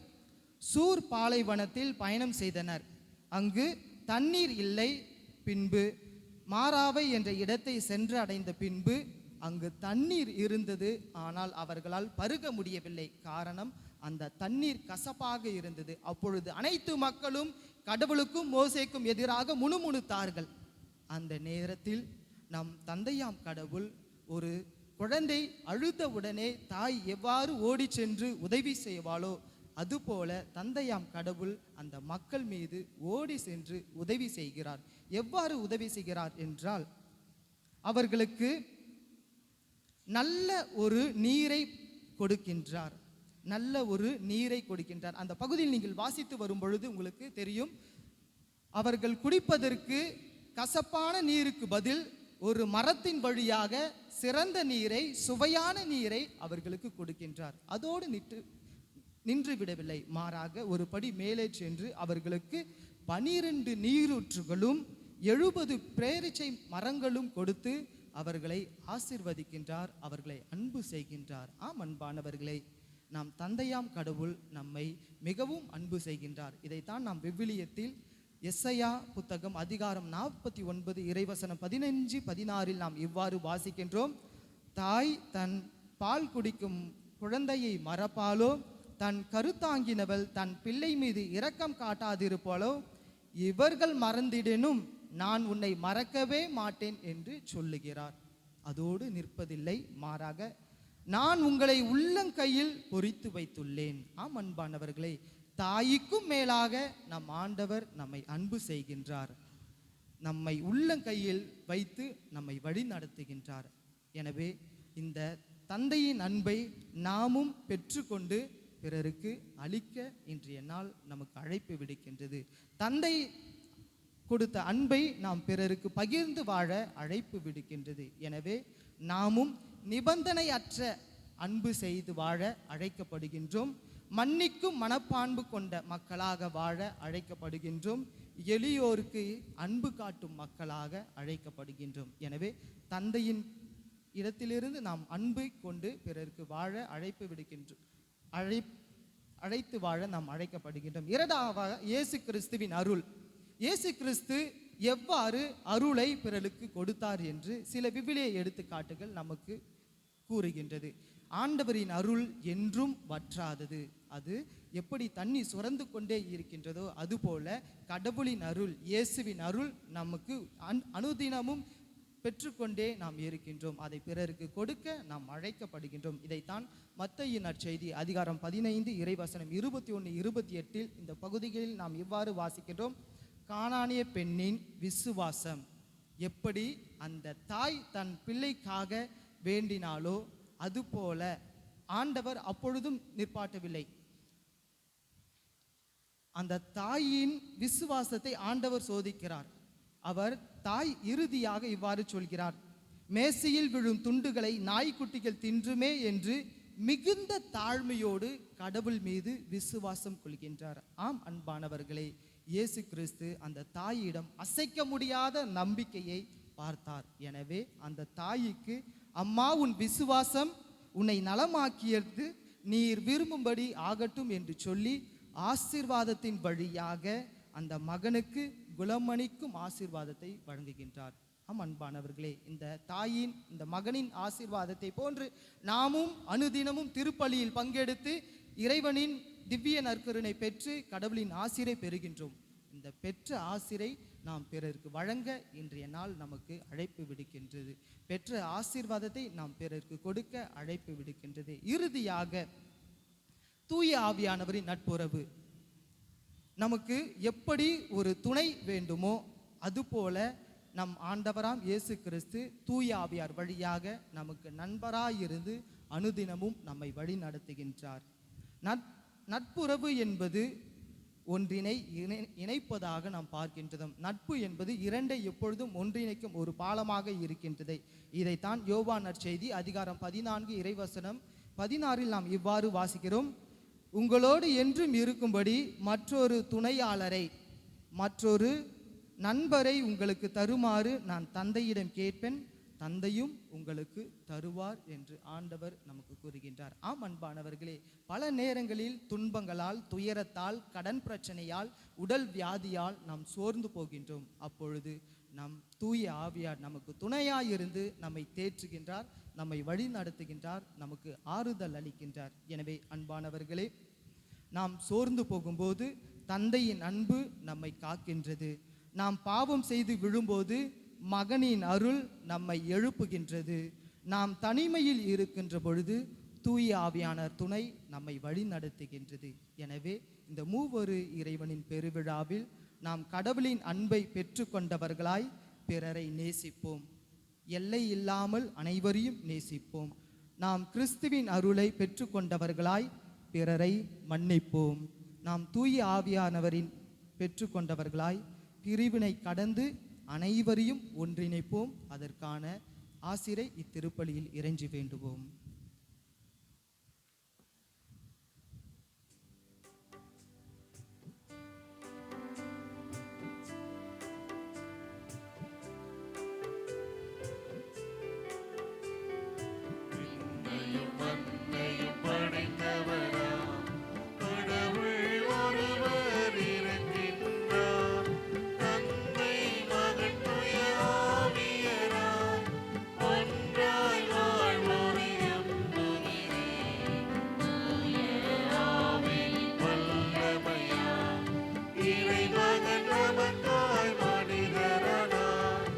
சூர் பாலைவனத்தில் பயணம் செய்தனர். அங்கு தண்ணீர் இல்லை. பின்பு மாராவை என்ற இடத்தை சென்று அடைந்த பின்பு அங்கு தண்ணீர் இருந்தது. ஆனால் அவர்களால் பருக முடியவில்லை. காரணம், அந்த தண்ணீர் கசப்பாக இருந்தது. அப்பொழுது அனைத்து மக்களும் கடவுளுக்கும் மோசேக்கும் எதிராக முணுமுணுத்தார்கள். அந்த நேரத்தில் நம் தந்தையாம் கடவுள், ஒரு குழந்தை அழுத உடனே தாய் எவ்வாறு ஓடி சென்று உதவி செய்வாளோ அதுபோல தந்தையாம் கடவுள் அந்த மக்கள் மீது ஓடி சென்று உதவி செய்கிறார். எவ்வாறு உதவி செய்கிறார் என்றால், அவர்களுக்கு நல்ல ஒரு நீரை கொடுக்கின்றார். நல்ல ஒரு நீரை கொடுக்கின்றார். அந்த பகுதியில் நீங்கள் வாசித்து வரும் பொழுது உங்களுக்கு தெரியும், அவர்கள் குடிப்பதற்கு கசப்பான நீருக்கு பதில் ஒரு மரத்தின் வழியாக சிறந்த நீரை, சுவையான நீரை அவர்களுக்கு கொடுக்கின்றார். அதோடு நின்று விடவில்லை, மாறாக ஒரு படி மேலே சென்று அவர்களுக்கு 12 நீரூற்றுகளும் 70 பேரீச்சை மரங்களும் கொடுத்து அவர்களை ஆசீர்வதிக்கின்றார், அவர்களை அன்பு செய்கின்றார். ஆம் அன்பானவர்களே, நாம் தந்தையாம் கடவுள் நம்மை மிகவும் அன்பு செய்கின்றார். இதைத்தான் நாம் விவிலியத்தில் எஸ்ஐயா புத்தகம் அதிகாரம் 49 இறைவசனம் 15-16 நாம் இவ்வாறு வாசிக்கின்றோம். தாய் தன் பால் குடிக்கும் குழந்தையை மறப்பாலோ, தன் கருத்தாங்கினவள் தன் பிள்ளை மீது இரக்கம் காட்டாதிருப்பாலோ, இவர்கள் மறந்திடனும் நான் உன்னை மறக்கவே மாட்டேன் என்று சொல்லுகிறார். அதோடு நிற்பதில்லை, மாறாக நான் உங்களை உள்ளங்கையில் பொறித்து வைத்துள்ளேன். ஆம் அன்பானவர்களே, தாய்க்கும் மேலாக நம் ஆண்டவர் நம்மை அன்பு செய்கின்றார். நம்மை உள்ளங்கையில் வைத்து நம்மை வழி நடத்துகின்றார். எனவே இந்த தந்தையின் அன்பை நாமும் பெற்றுக்கொண்டு பிறருக்கு அளிக்க இன்றைய நாள் நமக்கு அழைப்பு விடுக்கின்றது. தந்தை கொடுத்த அன்பை நாம் பிறருக்கு பகிர்ந்து வாழ அழைப்பு விடுக்கின்றது. எனவே நாமும் நிபந்தனையற்ற அன்பு செய்து வாழ அழைக்கப்படுகின்றோம். மன்னிக்கும் மனப்பான்பு கொண்ட மக்களாக வாழ அழைக்கப்படுகின்றோம். எளியோருக்கு அன்பு காட்டும் மக்களாக அழைக்கப்படுகின்றோம். எனவே தந்தையின் இடத்திலிருந்து நாம் அன்பை கொண்டு பிறருக்கு வாழ அழைப்பு விடுக்கின்றோம், அழைத்து வாழ நாம் அழைக்கப்படுகின்றோம். இரண்டாவதாக இயேசு கிறிஸ்துவின் அருள். இயேசு கிறிஸ்து எவ்வாறு அருளை பிறருக்கு கொடுத்தார் என்று சில விவிலிய எடுத்துக்காட்டுகள் நமக்கு கூறுகின்றது. ஆண்டவரின் அருள் என்றும் வற்றாதது. அது எப்படி தண்ணி சுரந்து கொண்டே இருக்கின்றதோ அதுபோல கடவுளின் அருள், இயேசுவின் அருள் நமக்கு அனுதினமும் பெற்றுக்கொண்டே நாம் இருக்கின்றோம். அதை பிறருக்கு கொடுக்க நாம் அழைக்கப்படுகின்றோம். இதைத்தான் மத்தேயு நற்செய்தி அதிகாரம் 15 இறைவசனம் 21-28 இந்த பகுதிகளில் நாம் இவ்வாறு வாசிக்கின்றோம். கானானிய பெண்ணின் விசுவாசம் எப்படி அந்த தாய் தன் பிள்ளைக்காக வேண்டினாலோ அதுபோல ஆண்டவர் அப்பொழுதும் நிற்பாட்டவில்லை. அந்த தாயின் விசுவாசத்தை ஆண்டவர் சோதிக்கிறார். அவர் தாய் இறுதியாக இவ்வாறு சொல்கிறார், மேசையில் விழும் துண்டுகளை நாய்க்குட்டிகள் தின்றுமே என்று மிகுந்த தாழ்மையோடு கடவுள் மீது விசுவாசம் கொள்கின்றார். ஆம் அன்பானவர்களே, இயேசு கிறிஸ்து அந்த தாயிடம் அசைக்க முடியாத நம்பிக்கையை பார்த்தார். எனவே அந்த தாய்க்கு, அம்மா உன் விசுவாசம் உன்னை நலமாக்கியது, நீர் விரும்பும்படி ஆகட்டும் என்று சொல்லி ஆசீர்வாதத்தின் வழியாக அந்த மகனுக்கு குலமணிக்கும் ஆசீர்வாதத்தை வழங்குகின்றார். ஆம் அன்பானவர்களே, இந்த தாயின் இந்த மகனின் ஆசீர்வாதத்தை போன்று நாமும் அனுதினமும் திருப்பலியில் பங்கெடுத்து இறைவனின் திவ்ய நற்கருணை பெற்று கடவுளின் ஆசிரை பெறுகின்றோம். இந்த பெற்ற ஆசிரை நாம் பிறருக்கு வழங்க இன்றைய நாள் நமக்கு அழைப்பு விடுக்கின்றது. பெற்ற ஆசீர்வாதத்தை நாம் பிறருக்கு கொடுக்க அழைப்பு விடுக்கின்றது. இறுதியாக தூய ஆவியானவரின் நட்புறவு. நமக்கு எப்படி ஒரு துணை வேண்டுமோ அதுபோல நம் ஆண்டவராம் இயேசு கிறிஸ்து தூய ஆவியார் வழியாக நமக்கு நண்பராயிருந்து அனுதினமும் நம்மை வழி நடத்துகின்றார். நட்புறவு என்பது ஒன்றினை இணைப்பதாக நாம் பார்க்கின்றோம். நட்பு என்பது இரண்டை எப்பொழுதும் ஒன்றிணைக்கும் ஒரு பாலமாக இருக்கின்றது. இதைத்தான் யோவான் நற்செய்தி அதிகாரம் 14 இறைவசனம் 16 நாம் இவ்வாறு வாசிக்கிறோம். உங்களோடு என்றும் இருக்கும்படி மற்றொரு துணையாளரை, மற்றொரு நண்பரை உங்களுக்கு தருமாறு நான் தந்தையிடம் கேட்பேன், தந்தையும் உங்களுக்கு தருவார் என்று ஆண்டவர் நமக்கு கூறுகின்றார். ஆம் அன்பானவர்களே, பல நேரங்களில் துன்பங்களால், துயரத்தால், கடன் பிரச்சனையால், உடல் வியாதியால் நாம் சோர்ந்து போகின்றோம். அப்பொழுது நம் தூய ஆவியார் நமக்கு துணையாயிருந்து நம்மை தேற்றுகின்றார், நம்மை வழி நடத்துகின்றார், நமக்கு ஆறுதல் அளிக்கின்றார். எனவே அன்பானவர்களே, நாம் சோர்ந்து போகும்போது தந்தையின் அன்பு நம்மை காக்கின்றது. நாம் பாவம் செய்து விழும்போது மகனின் அருள் நம்மை எழுப்புகின்றது. நாம் தனிமையில் இருக்கின்ற பொழுது தூய ஆவியானவர் துணை நம்மை வழி நடத்துகின்றது. எனவே இந்த மூவொரு இறைவனின் பெருவிழாவில் நாம் கடவுளின் அன்பை பெற்றுக்கொண்டவர்களாய் பிறரை நேசிப்போம். எல்லை இல்லாமல் அனைவரையும் நேசிப்போம். நாம் கிறிஸ்துவின் அருளை பெற்றுக்கொண்டவர்களாய் பிறரை மன்னிப்போம். நாம் தூய ஆவியானவரின் பெற்றுக்கொண்டவர்களாய் பிரிவினை கடந்து அனைவரையும் ஒன்றிணைப்போம். அதற்கான ஆசிரை இத்திருப்பலியில் இறைஞ்சி வேண்டுவோம். விண்ணையும் மண்ணையும் படைத்தவராம் கடவுள் ஒருவர் இருக்கின்றார். தந்தை மகன் தூய ஆவியராய் ஒன்றாய் வாழ்வோரை நம்புகிறேன். தூய ஆவியின் வல்லமையால் இறைமகன் நமக்காய் மனிதரானார்.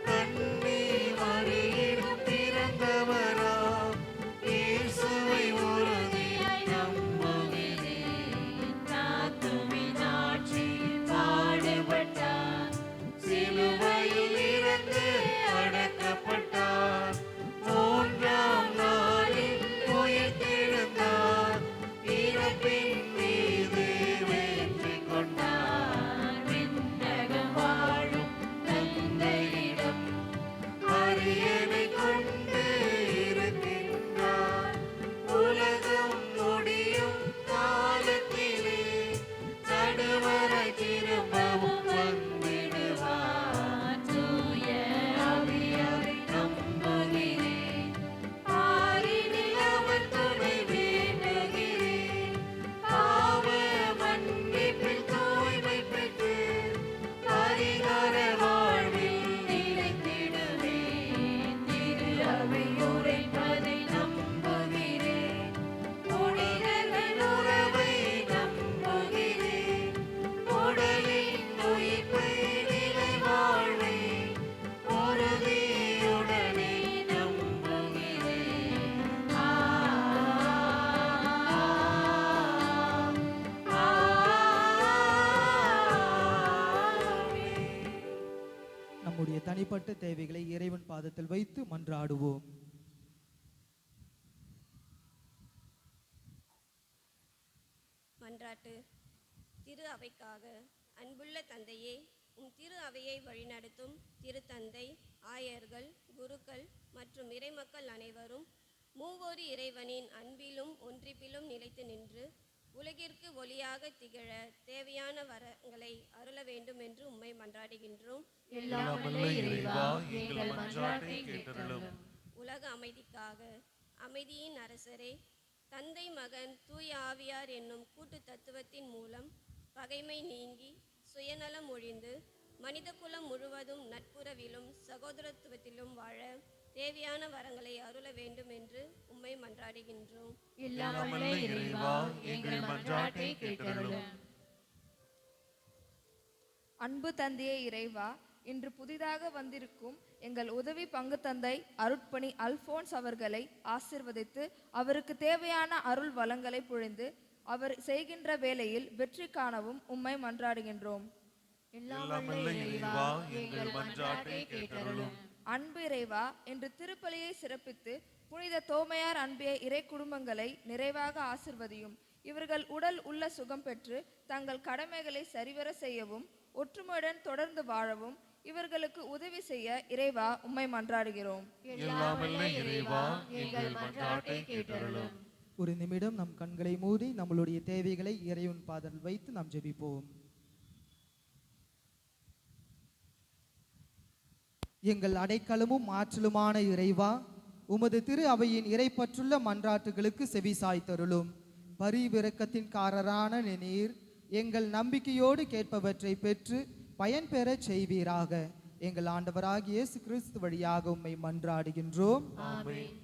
கண்ணி மறியிடம் பிறந்தவராம் இயேசுவை உறுதியாய் நம்புகிறேன். தாத்துவின் ஆட்சியில் பாடுபட்டார், சிலுவையில் இறந்து அடக்கப்பட்டார். மூன்றாம் நாளில் உயிர்த்தெழுந்தார். இறப்பின் மீது வெற்றி கொண்டார். விண்ணகம் வாழும் தந்தையிடம் அரியணை கொண்டு இருக்கின்றார். உலகம் முடியும் காலத்திலே நடுவரை திரும்பவும் வந்திடுவார். தூய ஆவியாரை நம்புகிறேன், பாரினில் அவர் துணை வேண்டுகிறேன். பாவ மன்னிப்பில் தூய்மை பெற்று பரிகார வாழ்வில் நிலைத்திடுவேன். திரு அவை உரைப்பதை நம்புகிறேன், புனிதர்கள் உறவை நம்புகிறேன். உடலின் உயிர்ப்பை நிலை வாழ்வை உறுதியுடனே நம்புகிறேன். நம்முடைய தனிப்பட்ட தேவைகளை இறைவன் பாதத்தில் வைத்து மன்றாடுவோம். மன்றாட்டு. திரு அவைக்காக அன்புள்ள தந்தையே, உம் திரு அவையை வழிநடத்தும் திருத்தந்தை, ஆயர்கள், குருக்கள் மற்றும் இறைமக்கள் அனைவரும் மூவொரு இறைவனின் அன்பிலும் ஒன்றிப்பிலும் நிலைத்து நின்று உலகிற்கு ஒளியாக திகழ தேவையான வரங்களை அருள வேண்டும் என்று உம்மை மன்றாடுகின்றோம். எல்லாம் வல்ல இறைவா, எங்கள் மன்றாட்டை கேட்டருளும். உலக அமைதிக்காக அமைதியின் அரசரே, தந்தை மகன் தூய ஆவியார் என்னும் கூட்டு தத்துவத்தின் மூலம் பகைமை நீங்கி சுயநலம் ஒழிந்து மனிதகுலம் முழுவதும் நட்புறவிலும் சகோதரத்துவத்திலும் வாழ தேவையான வரங்களை அருள வேண்டும் என்று உம்மை மன்றாடுகின்றோம். எல்லாம் வல்ல இறைவா, எங்கள் மன்றாட்டை கேட்டருளும். அன்பு தந்தையே இறைவா, இன்று புதிதாக வந்திருக்கும் எங்கள் உதவி பங்கு தந்தை அருட்பணி அல்போன்ஸ் அவர்களை ஆசிர்வதித்து அவருக்கு தேவையான அருள் வளங்களை பொழிந்து அவர் செய்கின்ற வேளையில் வெற்றி காணவும் உம்மை மன்றாடுகின்றோம். எல்லாம் வல்ல இறைவா, எங்கள் மன்றாட்டை கேட்டருளும். அன்பு இறைவா, இன்று திருப்பலியை சிறப்பித்து புனித தோமையார் அன்பிய இறை குடும்பங்களை நிறைவாக ஆசிர்வதியும். இவர்கள் உடல் உள்ள சுகம் பெற்று தங்கள் கடமைகளை சரிவர செய்யவும் ஒற்றுமையுடன் தொடர்ந்து வாழவும் இவர்களுக்கு உதவி செய்ய இறைவா உம்மை மன்றாடுகிறோம். எல்லாம் வல்ல இறைவா, எங்கள் மன்றாட்டை கேட்டருளும். ஒரு நிமிடம் நம் கண்களை மூடி நம்மளுடைய தேவைகளை இறைவன் பாதத்தில் வைத்து நாம் ஜெபிப்போம். எங்கள் அடைக்கலமும் ஆற்றலுமான இறைவா, உமது திரு அவையின் இறைப்பற்றுள்ள மன்றாட்டுகளுக்கு செவி சாய்த்தருளும். பரிவிரக்கத்தின்காரரான நீர் எங்கள் நம்பிக்கையோடு கேட்பவற்றை பெற்று பயன்பெறச் செய்வீராக. எங்கள் ஆண்டவராகிய இயேசு கிறிஸ்து வழியாக உம்மை மன்றாடுகின்றோம். ஆமென்.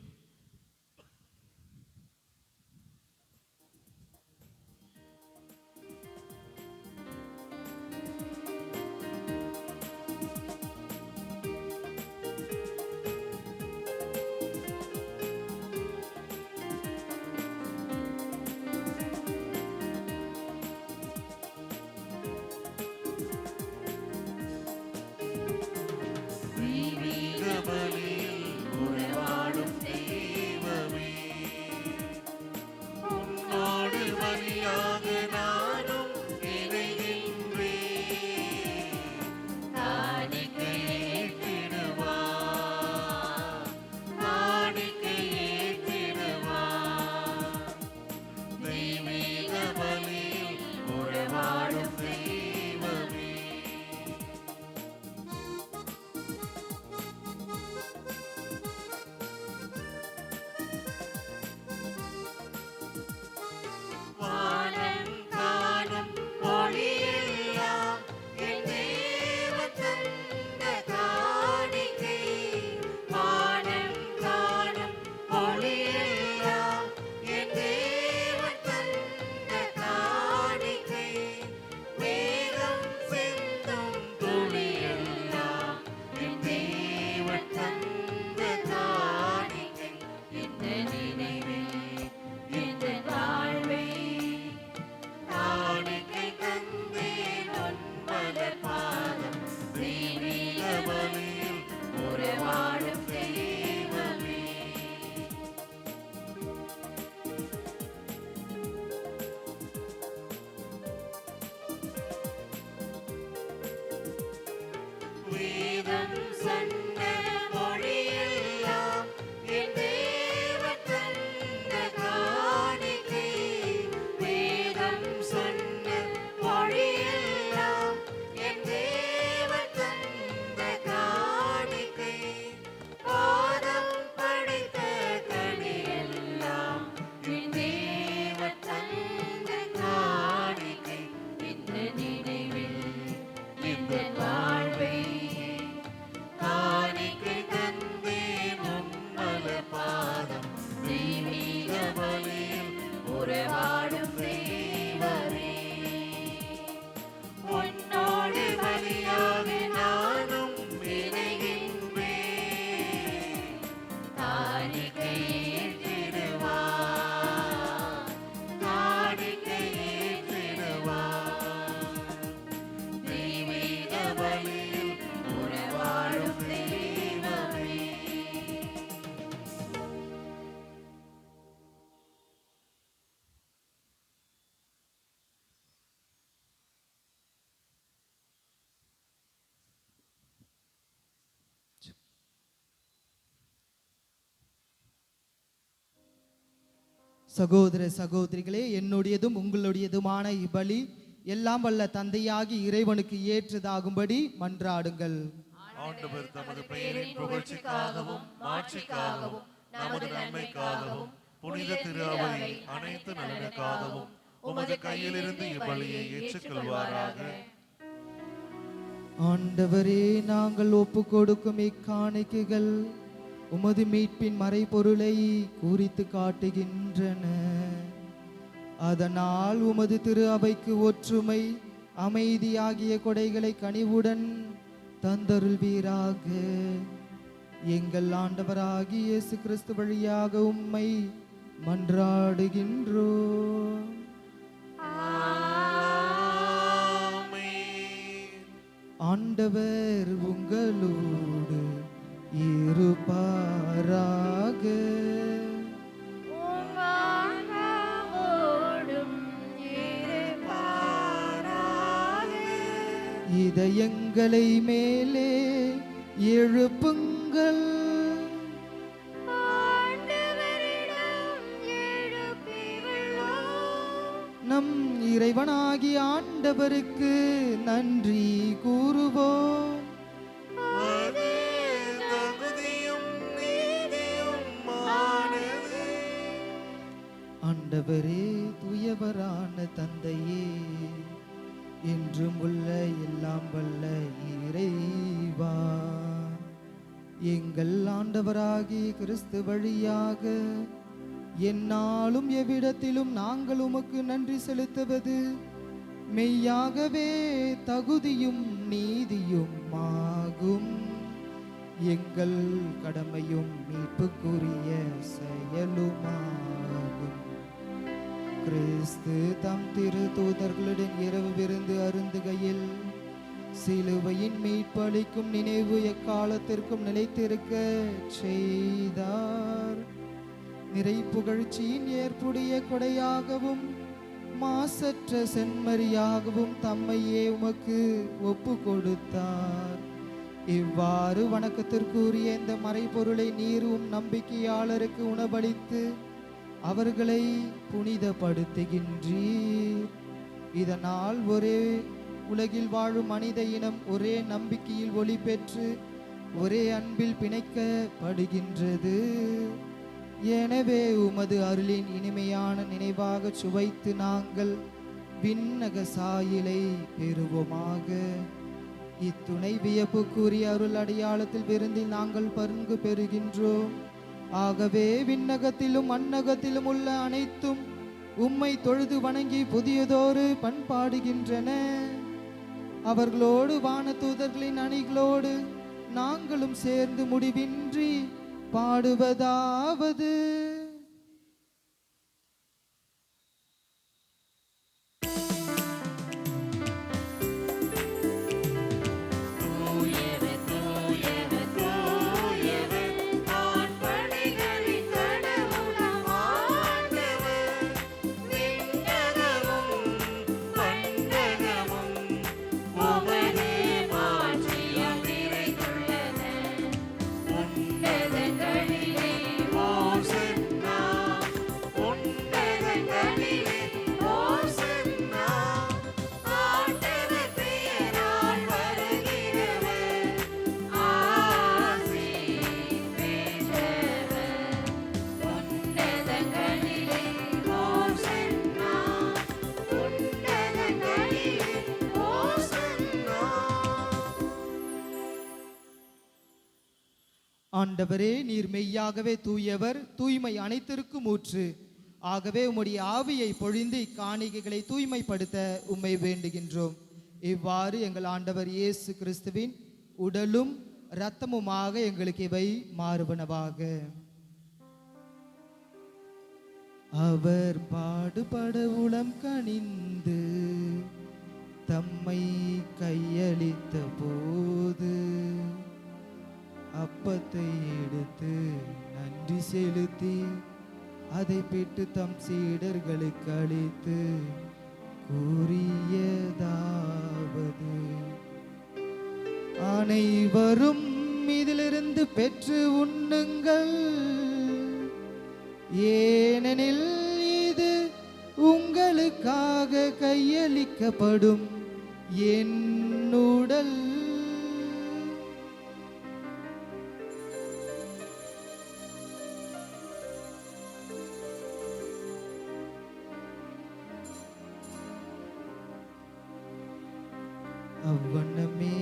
சகோதர சகோதரிகளே, என்னுடையதும் உங்களுடையதுமான இப்பலி எல்லாம் வல்ல தந்தையாகி இறைவனுக்கு ஏற்றதாகும்படி மன்றாடுங்கள். ஆண்டவர் தமது பெயரின் புகழ்ச்சிக்காகவும் மாட்சிக்காகவும் நமது நன்மைக்காகவும் புனித திரு அவையை அனைத்து நலனுக்காகவும் உமது கையிலிருந்து இப்பலியை ஏற்றுக்கொள்வாராக. ஆண்டவரே, நாங்கள் ஒப்பு கொடுக்கும் இக்காணிக்கைகள் உமது மீட்பின் மறைபொருளை குறித்து காட்டுகின்றன. அதனால் உமது திரு அவைக்கு ஒற்றுமை அமைதி ஆகிய கொடைகளை கனிவுடன் தந்தருள்வீராக. எங்கள் ஆண்டவராகிய இயேசு கிறிஸ்து வழியாக உம்மை மன்றாடுகின்றோம். ஆண்டவர் உங்களோடு இருப்பாராக. இதயங்களை மேலே எழுப்புங்கள். நம் இறைவனாகிய ஆண்டவருக்கு நன்றி கூறுவோம். ஆண்டவரே, தூயவரான தந்தையே, என்றும் உள்ள எல்லாம் வல்ல இறைவா, எங்கள் ஆண்டவராகிய கிறிஸ்து வழியாக எந்நாளும் எவ்விடத்திலும் நாங்கள் உமக்கு நன்றி செலுத்துவது மெய்யாகவே தகுதியும் நீதியும் ஆகும். எங்கள் கடமையும் மீட்புக்குரிய செயலுமாகும். கிறிஸ்து தம் திரு தூதர்களுடன் இரவு விருந்து அருந்துகையில் சிலுவையின் மீட்பளிக்கும் நினைவு எக்காலத்திற்கும் நிலைத்திருக்க செய்தார். நிறை புகழ்ச்சியின் ஏற்புடைய கொடையாகவும் மாசற்ற செம்மறியாகவும் தம்மையே உமக்கு ஒப்பு கொடுத்தார். இவ்வாறு வணக்கத்திற்குரிய இந்த மறைபொருளை நீரும் நம்பிக்கையாளருக்கு உணவளித்து அவர்களை புனிதப்படுத்துகின்றீர். இதனால் ஒரே உலகில் வாழும் மனித இனம் ஒரே நம்பிக்கையில் ஒளி பெற்று ஒரே அன்பில் பிணைக்கப்படுகின்றது. எனவே உமது அருளின் இனிமையான நினைவாக சுவைத்து நாங்கள் விண்ணக சாயிலை பெறுவோமாக. இத்துணை வியப்புக்குரிய அருள் அடையாளத்தில் விருந்தில் நாங்கள் பங்கு பெறுகின்றோம். ஆகவே விண்ணகத்திலும் மண்ணகத்திலும் உள்ள அனைத்தும் உம்மை தொழுது வணங்கி புதியதொரு பண்பாடுகின்றன. அவர்களோடு வானதூதர்களின் அணிகளோடு நாங்களும் சேர்ந்து முடிவின்றி பாடுவதாவது: ஆண்டவரே, நீர் மெய்யாகவே தூயவர், தூய்மை அனைத்திற்கும் ஊற்று. ஆகவே உம்முடைய ஆவியை பொழிந்து இக்காணிக்கைகளை தூய்மைப்படுத்த உம்மை வேண்டுகின்றோம். இவ்வாறு எங்கள் ஆண்டவர் இயேசு கிறிஸ்துவின் உடலும் இரத்தமுமாக எங்களுக்கு இவை மாறுவனவாக. அவர் பாடுபட உளம் கனிந்து தம்மை கையளித்த போது அப்பத்தை எடுத்து நன்றி செலுத்தி அதை பெற்று தம் சீடர்களுக்கு அளித்து கூறியதாவது: அனைவரும் இதிலிருந்து பெற்று உண்ணுங்கள், ஏனெனில் உங்களுக்காக கையளிக்கப்படும் என் உடல். அவ்வண்ணமே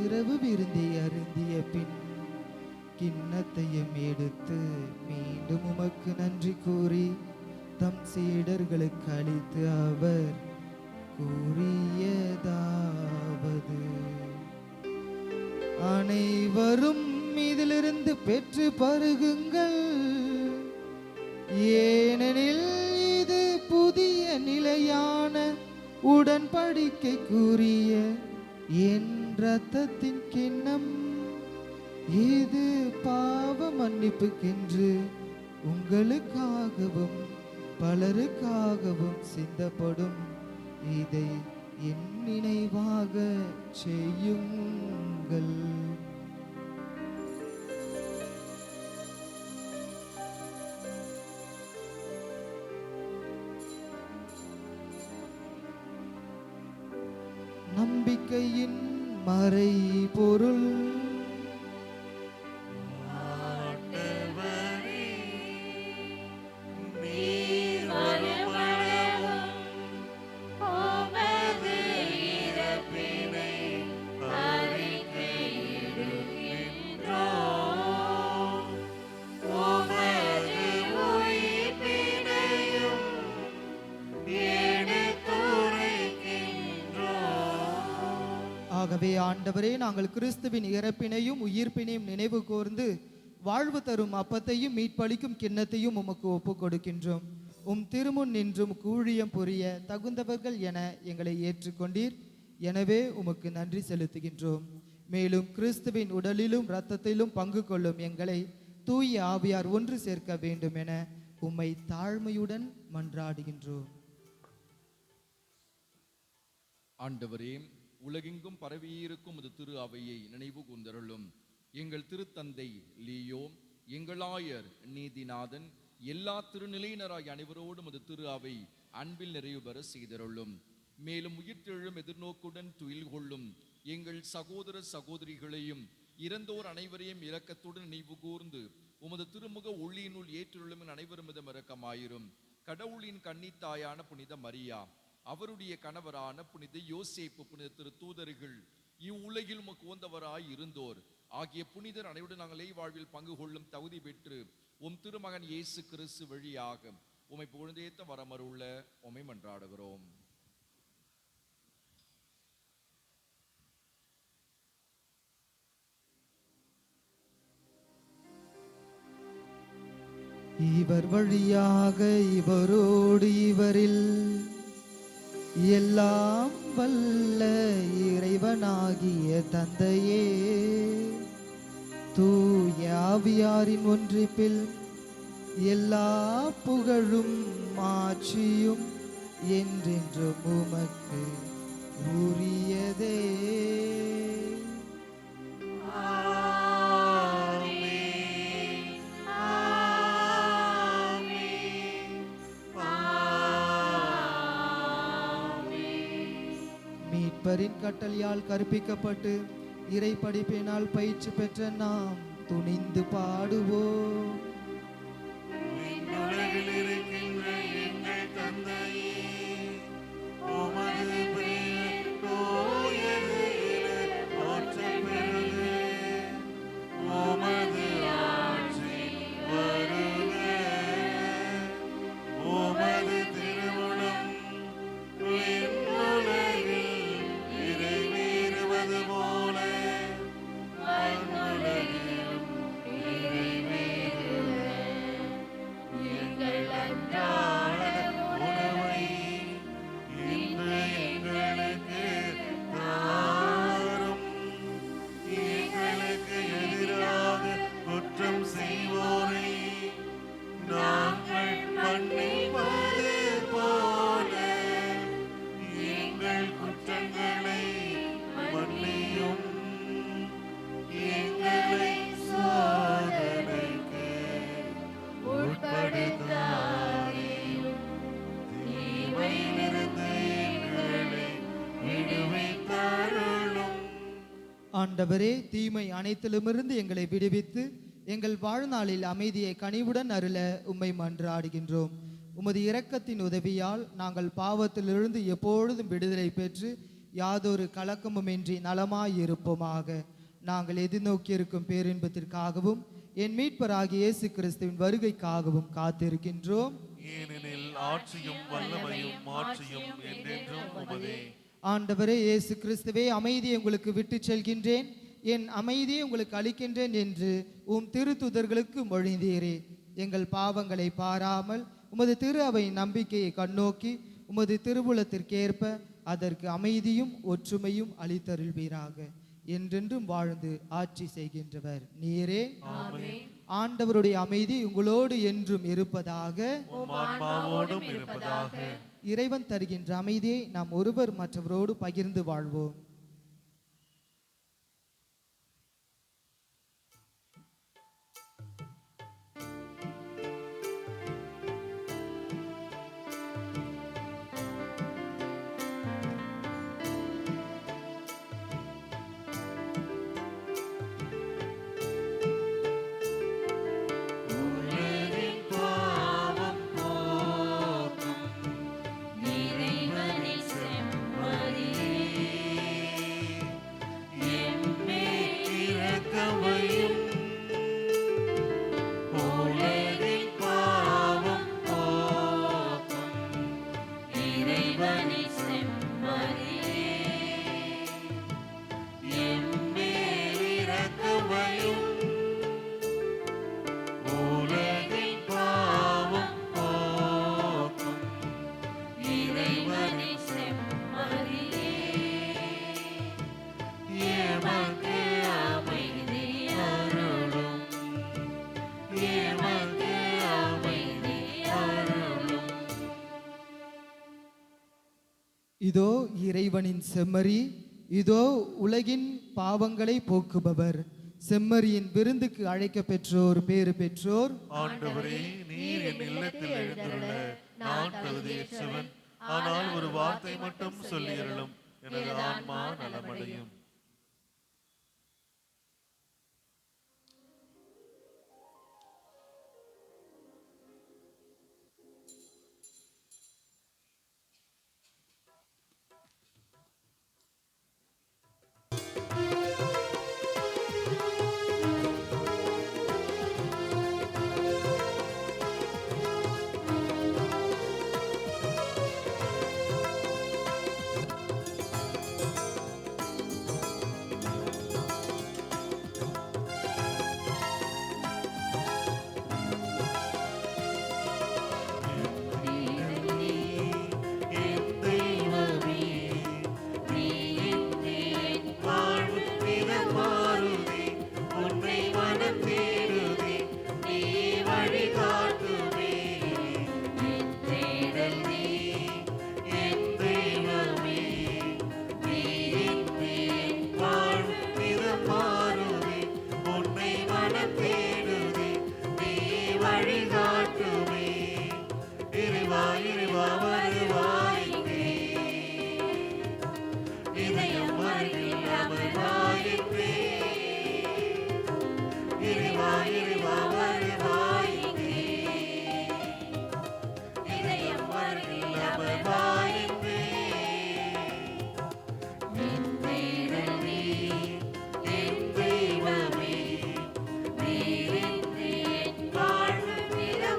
இரவு விருந்தை அருந்திய பின் கிண்ணத்தையும் எடுத்து மீண்டும் உமக்கு நன்றி கூறி தம் சீடர்களுக்கு அளித்து அவர் கூறியதாவது: அனைவரும் இதிலிருந்து பெற்று பருகுங்கள், ஏனெனில் இது புதிய நிலையான உடன்படிக்கைக்குரிய என் இரத்தத்தின் கிண்ணம். இது பாவ மன்னிப்புக்கென்று உங்களுக்காகவும் பலருக்காகவும் சிந்தப்படும். இதை என் நினைவாக செய்யுங்கள். நம்பிக்கையின் மறை பொருள். ஆகவே ஆண்டவரே, நாங்கள் கிறிஸ்துவின் இறப்பினையும் உயிர்ப்பினையும் நினைவு கூர்ந்து வாழ்வு தரும் அப்பத்தையும் மீட்பளிக்கும் கிண்ணத்தையும் உமக்கு ஒப்புக் கொடுக்கின்றோம். உம் திருமுன் நின்றும் ஊழியம் புரிய தகுந்தவர்கள் என எங்களை ஏற்றுக்கொண்டீர். எனவே உமக்கு நன்றி செலுத்துகின்றோம். மேலும் கிறிஸ்துவின் உடலிலும் இரத்தத்திலும் பங்கு கொள்ளும் எங்களை தூய ஆவியார் ஒன்று சேர்க்க வேண்டும் என உம்மை தாழ்மையுடன் மன்றாடுகின்றோம். ஆண்டவரே, உலகெங்கும் பரவியிருக்கும் இது திரு அவையை நினைவு கூர்ந்தருளும். எங்கள் திருத்தந்தை லியோ, எங்களாயர் நீதிநாதன், எல்லா திருநிலையினராய் அனைவரோடும் அது திரு அவை அன்பில் நிறைவு பெற செய்தருளும். மேலும் உயிர்த்தெழும் எதிர்நோக்குடன் துயில் கொள்ளும் எங்கள் சகோதர சகோதரிகளையும் இறந்தோர் அனைவரையும் இரக்கத்துடன் நினைவு கூர்ந்து உமது திருமுக ஒளியினுள் ஏற்றுள்ளும் அனைவரும் மீதும் இரக்கமாயிரும். கடவுளின் கன்னித்தாயான புனித மரியா, அவருடைய கணவரான புனித யோசேப்பு, புனித திரு தூதர்கள், இவ்வுலகில் உமக்கு உகந்தவராய் இருந்தோர் ஆகிய புனிதர் அனைவருடன் நாங்கள் வாழ்வில் பங்கு கொள்ளும் தகுதி பெற்று உம் திருமகன் இயேசு கிறிஸ்து வழியாக உம்மை புகழ்ந்தேத்த வரமருள உம்மை மன்றாடுகிறோம். இவர் வழியாக இவரோடு இவரில் எல்லாம் வல்ல இறைவனாகிய தந்தையே, தூய ஆவியாரின் ஒன்றிப்பில் எல்லா புகழும் மாட்சியும் என்றென்றும் உமக்கு உரியதே. மீட்பரின் கட்டளையால் கற்பிக்கப்பட்டு இறை படிப்பினால் பயிற்சி பெற்ற நாம் துணிந்து பாடுவோம். உலகில் இருக்கின்ற எங்கள் தந்தையே, உமது பெயர் தூயது என போற்றப் பெறுக. உமது ஆட்சி வருக. உமது திருவுளம் விண்ணுலகில் நிறைவேறுவது போல மண்ணுலகிலும் நிறைவேறுக. ஆண்டவரே, தீமை அனைத்திலுமிருந்து எங்களை விடுவித்து எங்கள் வாழ்நாளில் அமைதியை கனிவுடன் அருள உம்மை மன்றாடுகின்றோம். உமது இரக்கத்தின் உதவியால் நாங்கள் பாவத்திலிருந்து எப்பொழுதும் விடுதலை பெற்று யாதொரு கலக்கமுமின்றி நலமாயிருப்போமாக. நாங்கள் எதிர்நோக்கியிருக்கும் பேரின்பத்திற்காகவும் என் மீட்பராகிய இயேசு கிறிஸ்துவின் வருகைக்காகவும் காத்திருக்கின்றோம். ஏனெனில் ஆட்சியும் வல்லமையும் மாட்சியும் என்றென்றும் உமதே. ஆண்டவரே இயேசு கிறிஸ்துவே, அமைதியை உங்களுக்கு விட்டு செல்கின்றேன், என் அமைதியை உங்களுக்கு அளிக்கின்றேன் என்று திருத்துதர்களுக்கு மொழிந்தீரே. எங்கள் பாவங்களை பாராமல் உமது திரு அவை நம்பிக்கையை கண்ணோக்கி உமது திருவுளத்திற்கேற்ப அதற்கு அமைதியும் ஒற்றுமையும் அளித்தருள்வீராக. என்றென்றும் வாழ்ந்து ஆட்சி செய்கின்றவர் நீரே. ஆண்டவருடைய அமைதி உங்களோடு என்றும் இருப்பதாக. இறைவன் தருகின்ற அமைதியை நாம் ஒருவர் மற்றவரோடு பகிர்ந்து வாழ்வோம். இதோ இறைவனின் செம்மறி, இதோ உலகின் பாவங்களை போக்குபவர். செம்மறியின் விருந்துக்கு அழைக்க பெற்றோர் பேறு பெற்றோர். ஆண்டவரே, நீர் என் இல்லத்தில் எழுந்தருள நான் தகுதியற்றவன். ஆனால் ஒரு வார்த்தை மட்டும் சொல்லியருளும், எனது ஆன்மா நலமடையும்.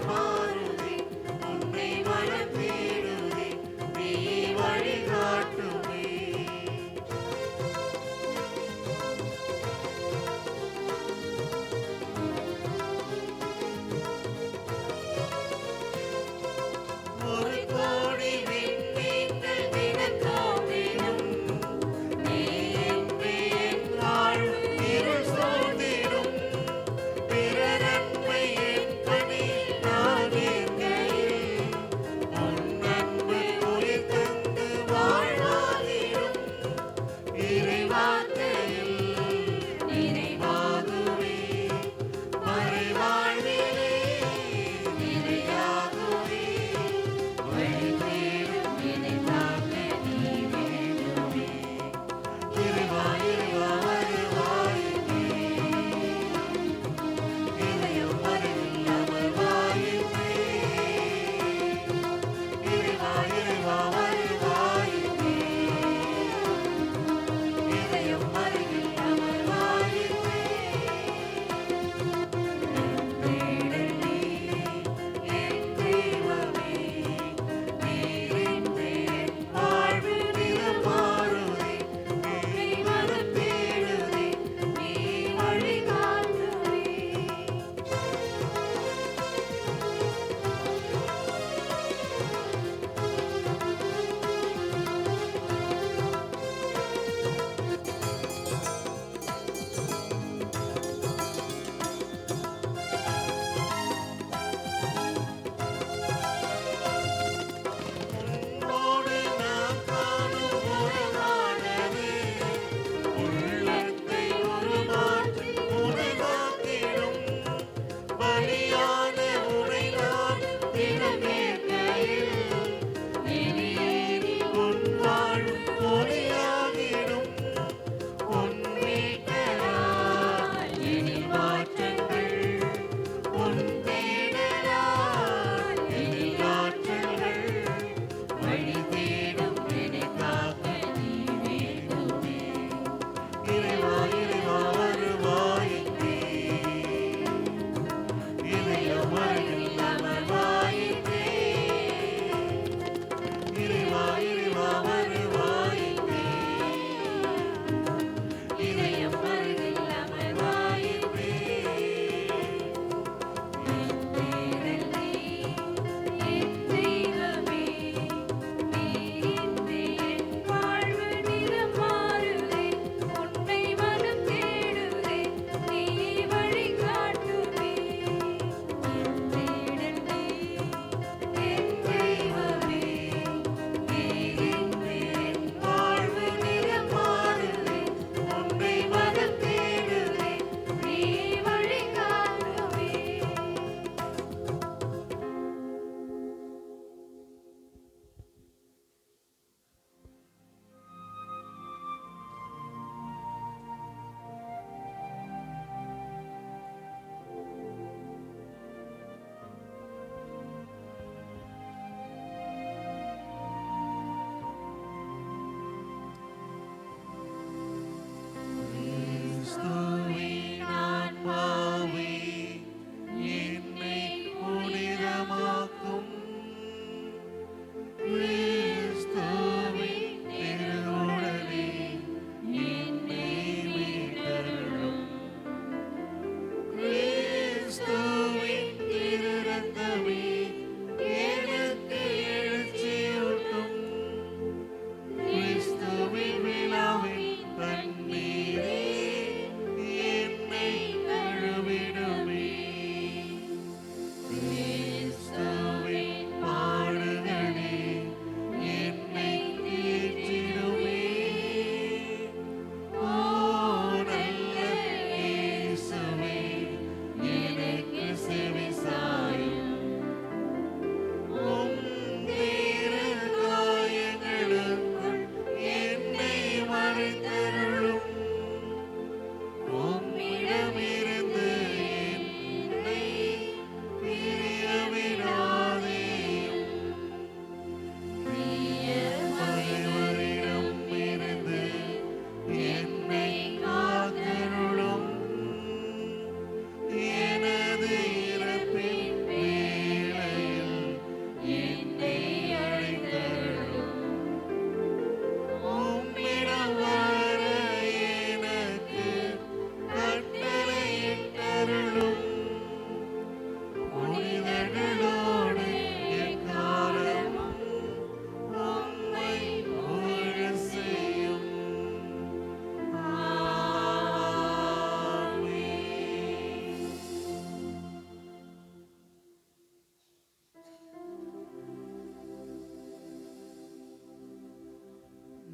Mama.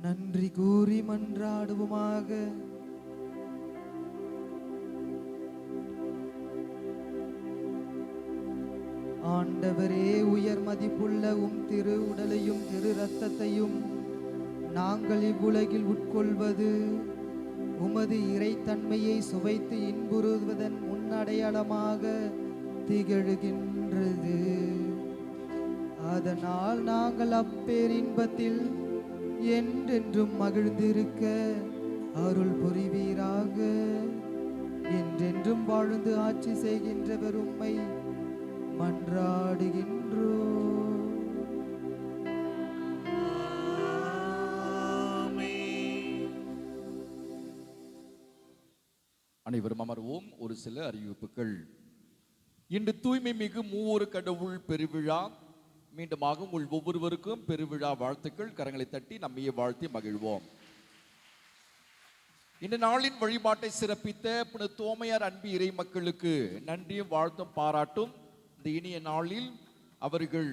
நன்றி கூறி மன்றாடுவோமாக. ஆண்டவரே, உயர் மதிப்புள்ள உம் திரு உடலையும் திரு இரத்தத்தையும் நாங்கள் இவ்வுலகில் உட்கொள்வது உமது இறைத்தன்மையை சுவைத்து இன்புறுவதன் முன்னடையாளமாக திகழ்கின்றது. அதனால் நாங்கள் அப்பேரின்பத்தில் என்றென்றும் மகிழ்ந்திருக்க அருள் புரிவீராக. என்றென்றும் வாழ்ந்து ஆட்சி செய்கின்றவர் உம்மை மன்றாடுகின்றோ. அனைவரும் அமர்வோம். ஒரு சில அறிவிப்புகள். இன்று தூய்மை மிகு மூவொரு கடவுள் பெருவிழா. மீண்டுமாக உங்கள் ஒவ்வொருவருக்கும் பெருவிழா வாழ்த்துக்கள். கரங்களை தட்டி நம்மையே வாழ்த்தி மகிழ்வோம். இந்த நாளின் வழிபாட்டை சிறப்பித்த புனித தோமையார் அன்பு இறை மக்களுக்கு நன்றியும் வாழ்த்தும் பாராட்டும். இந்த இனிய நாளில் அவர்கள்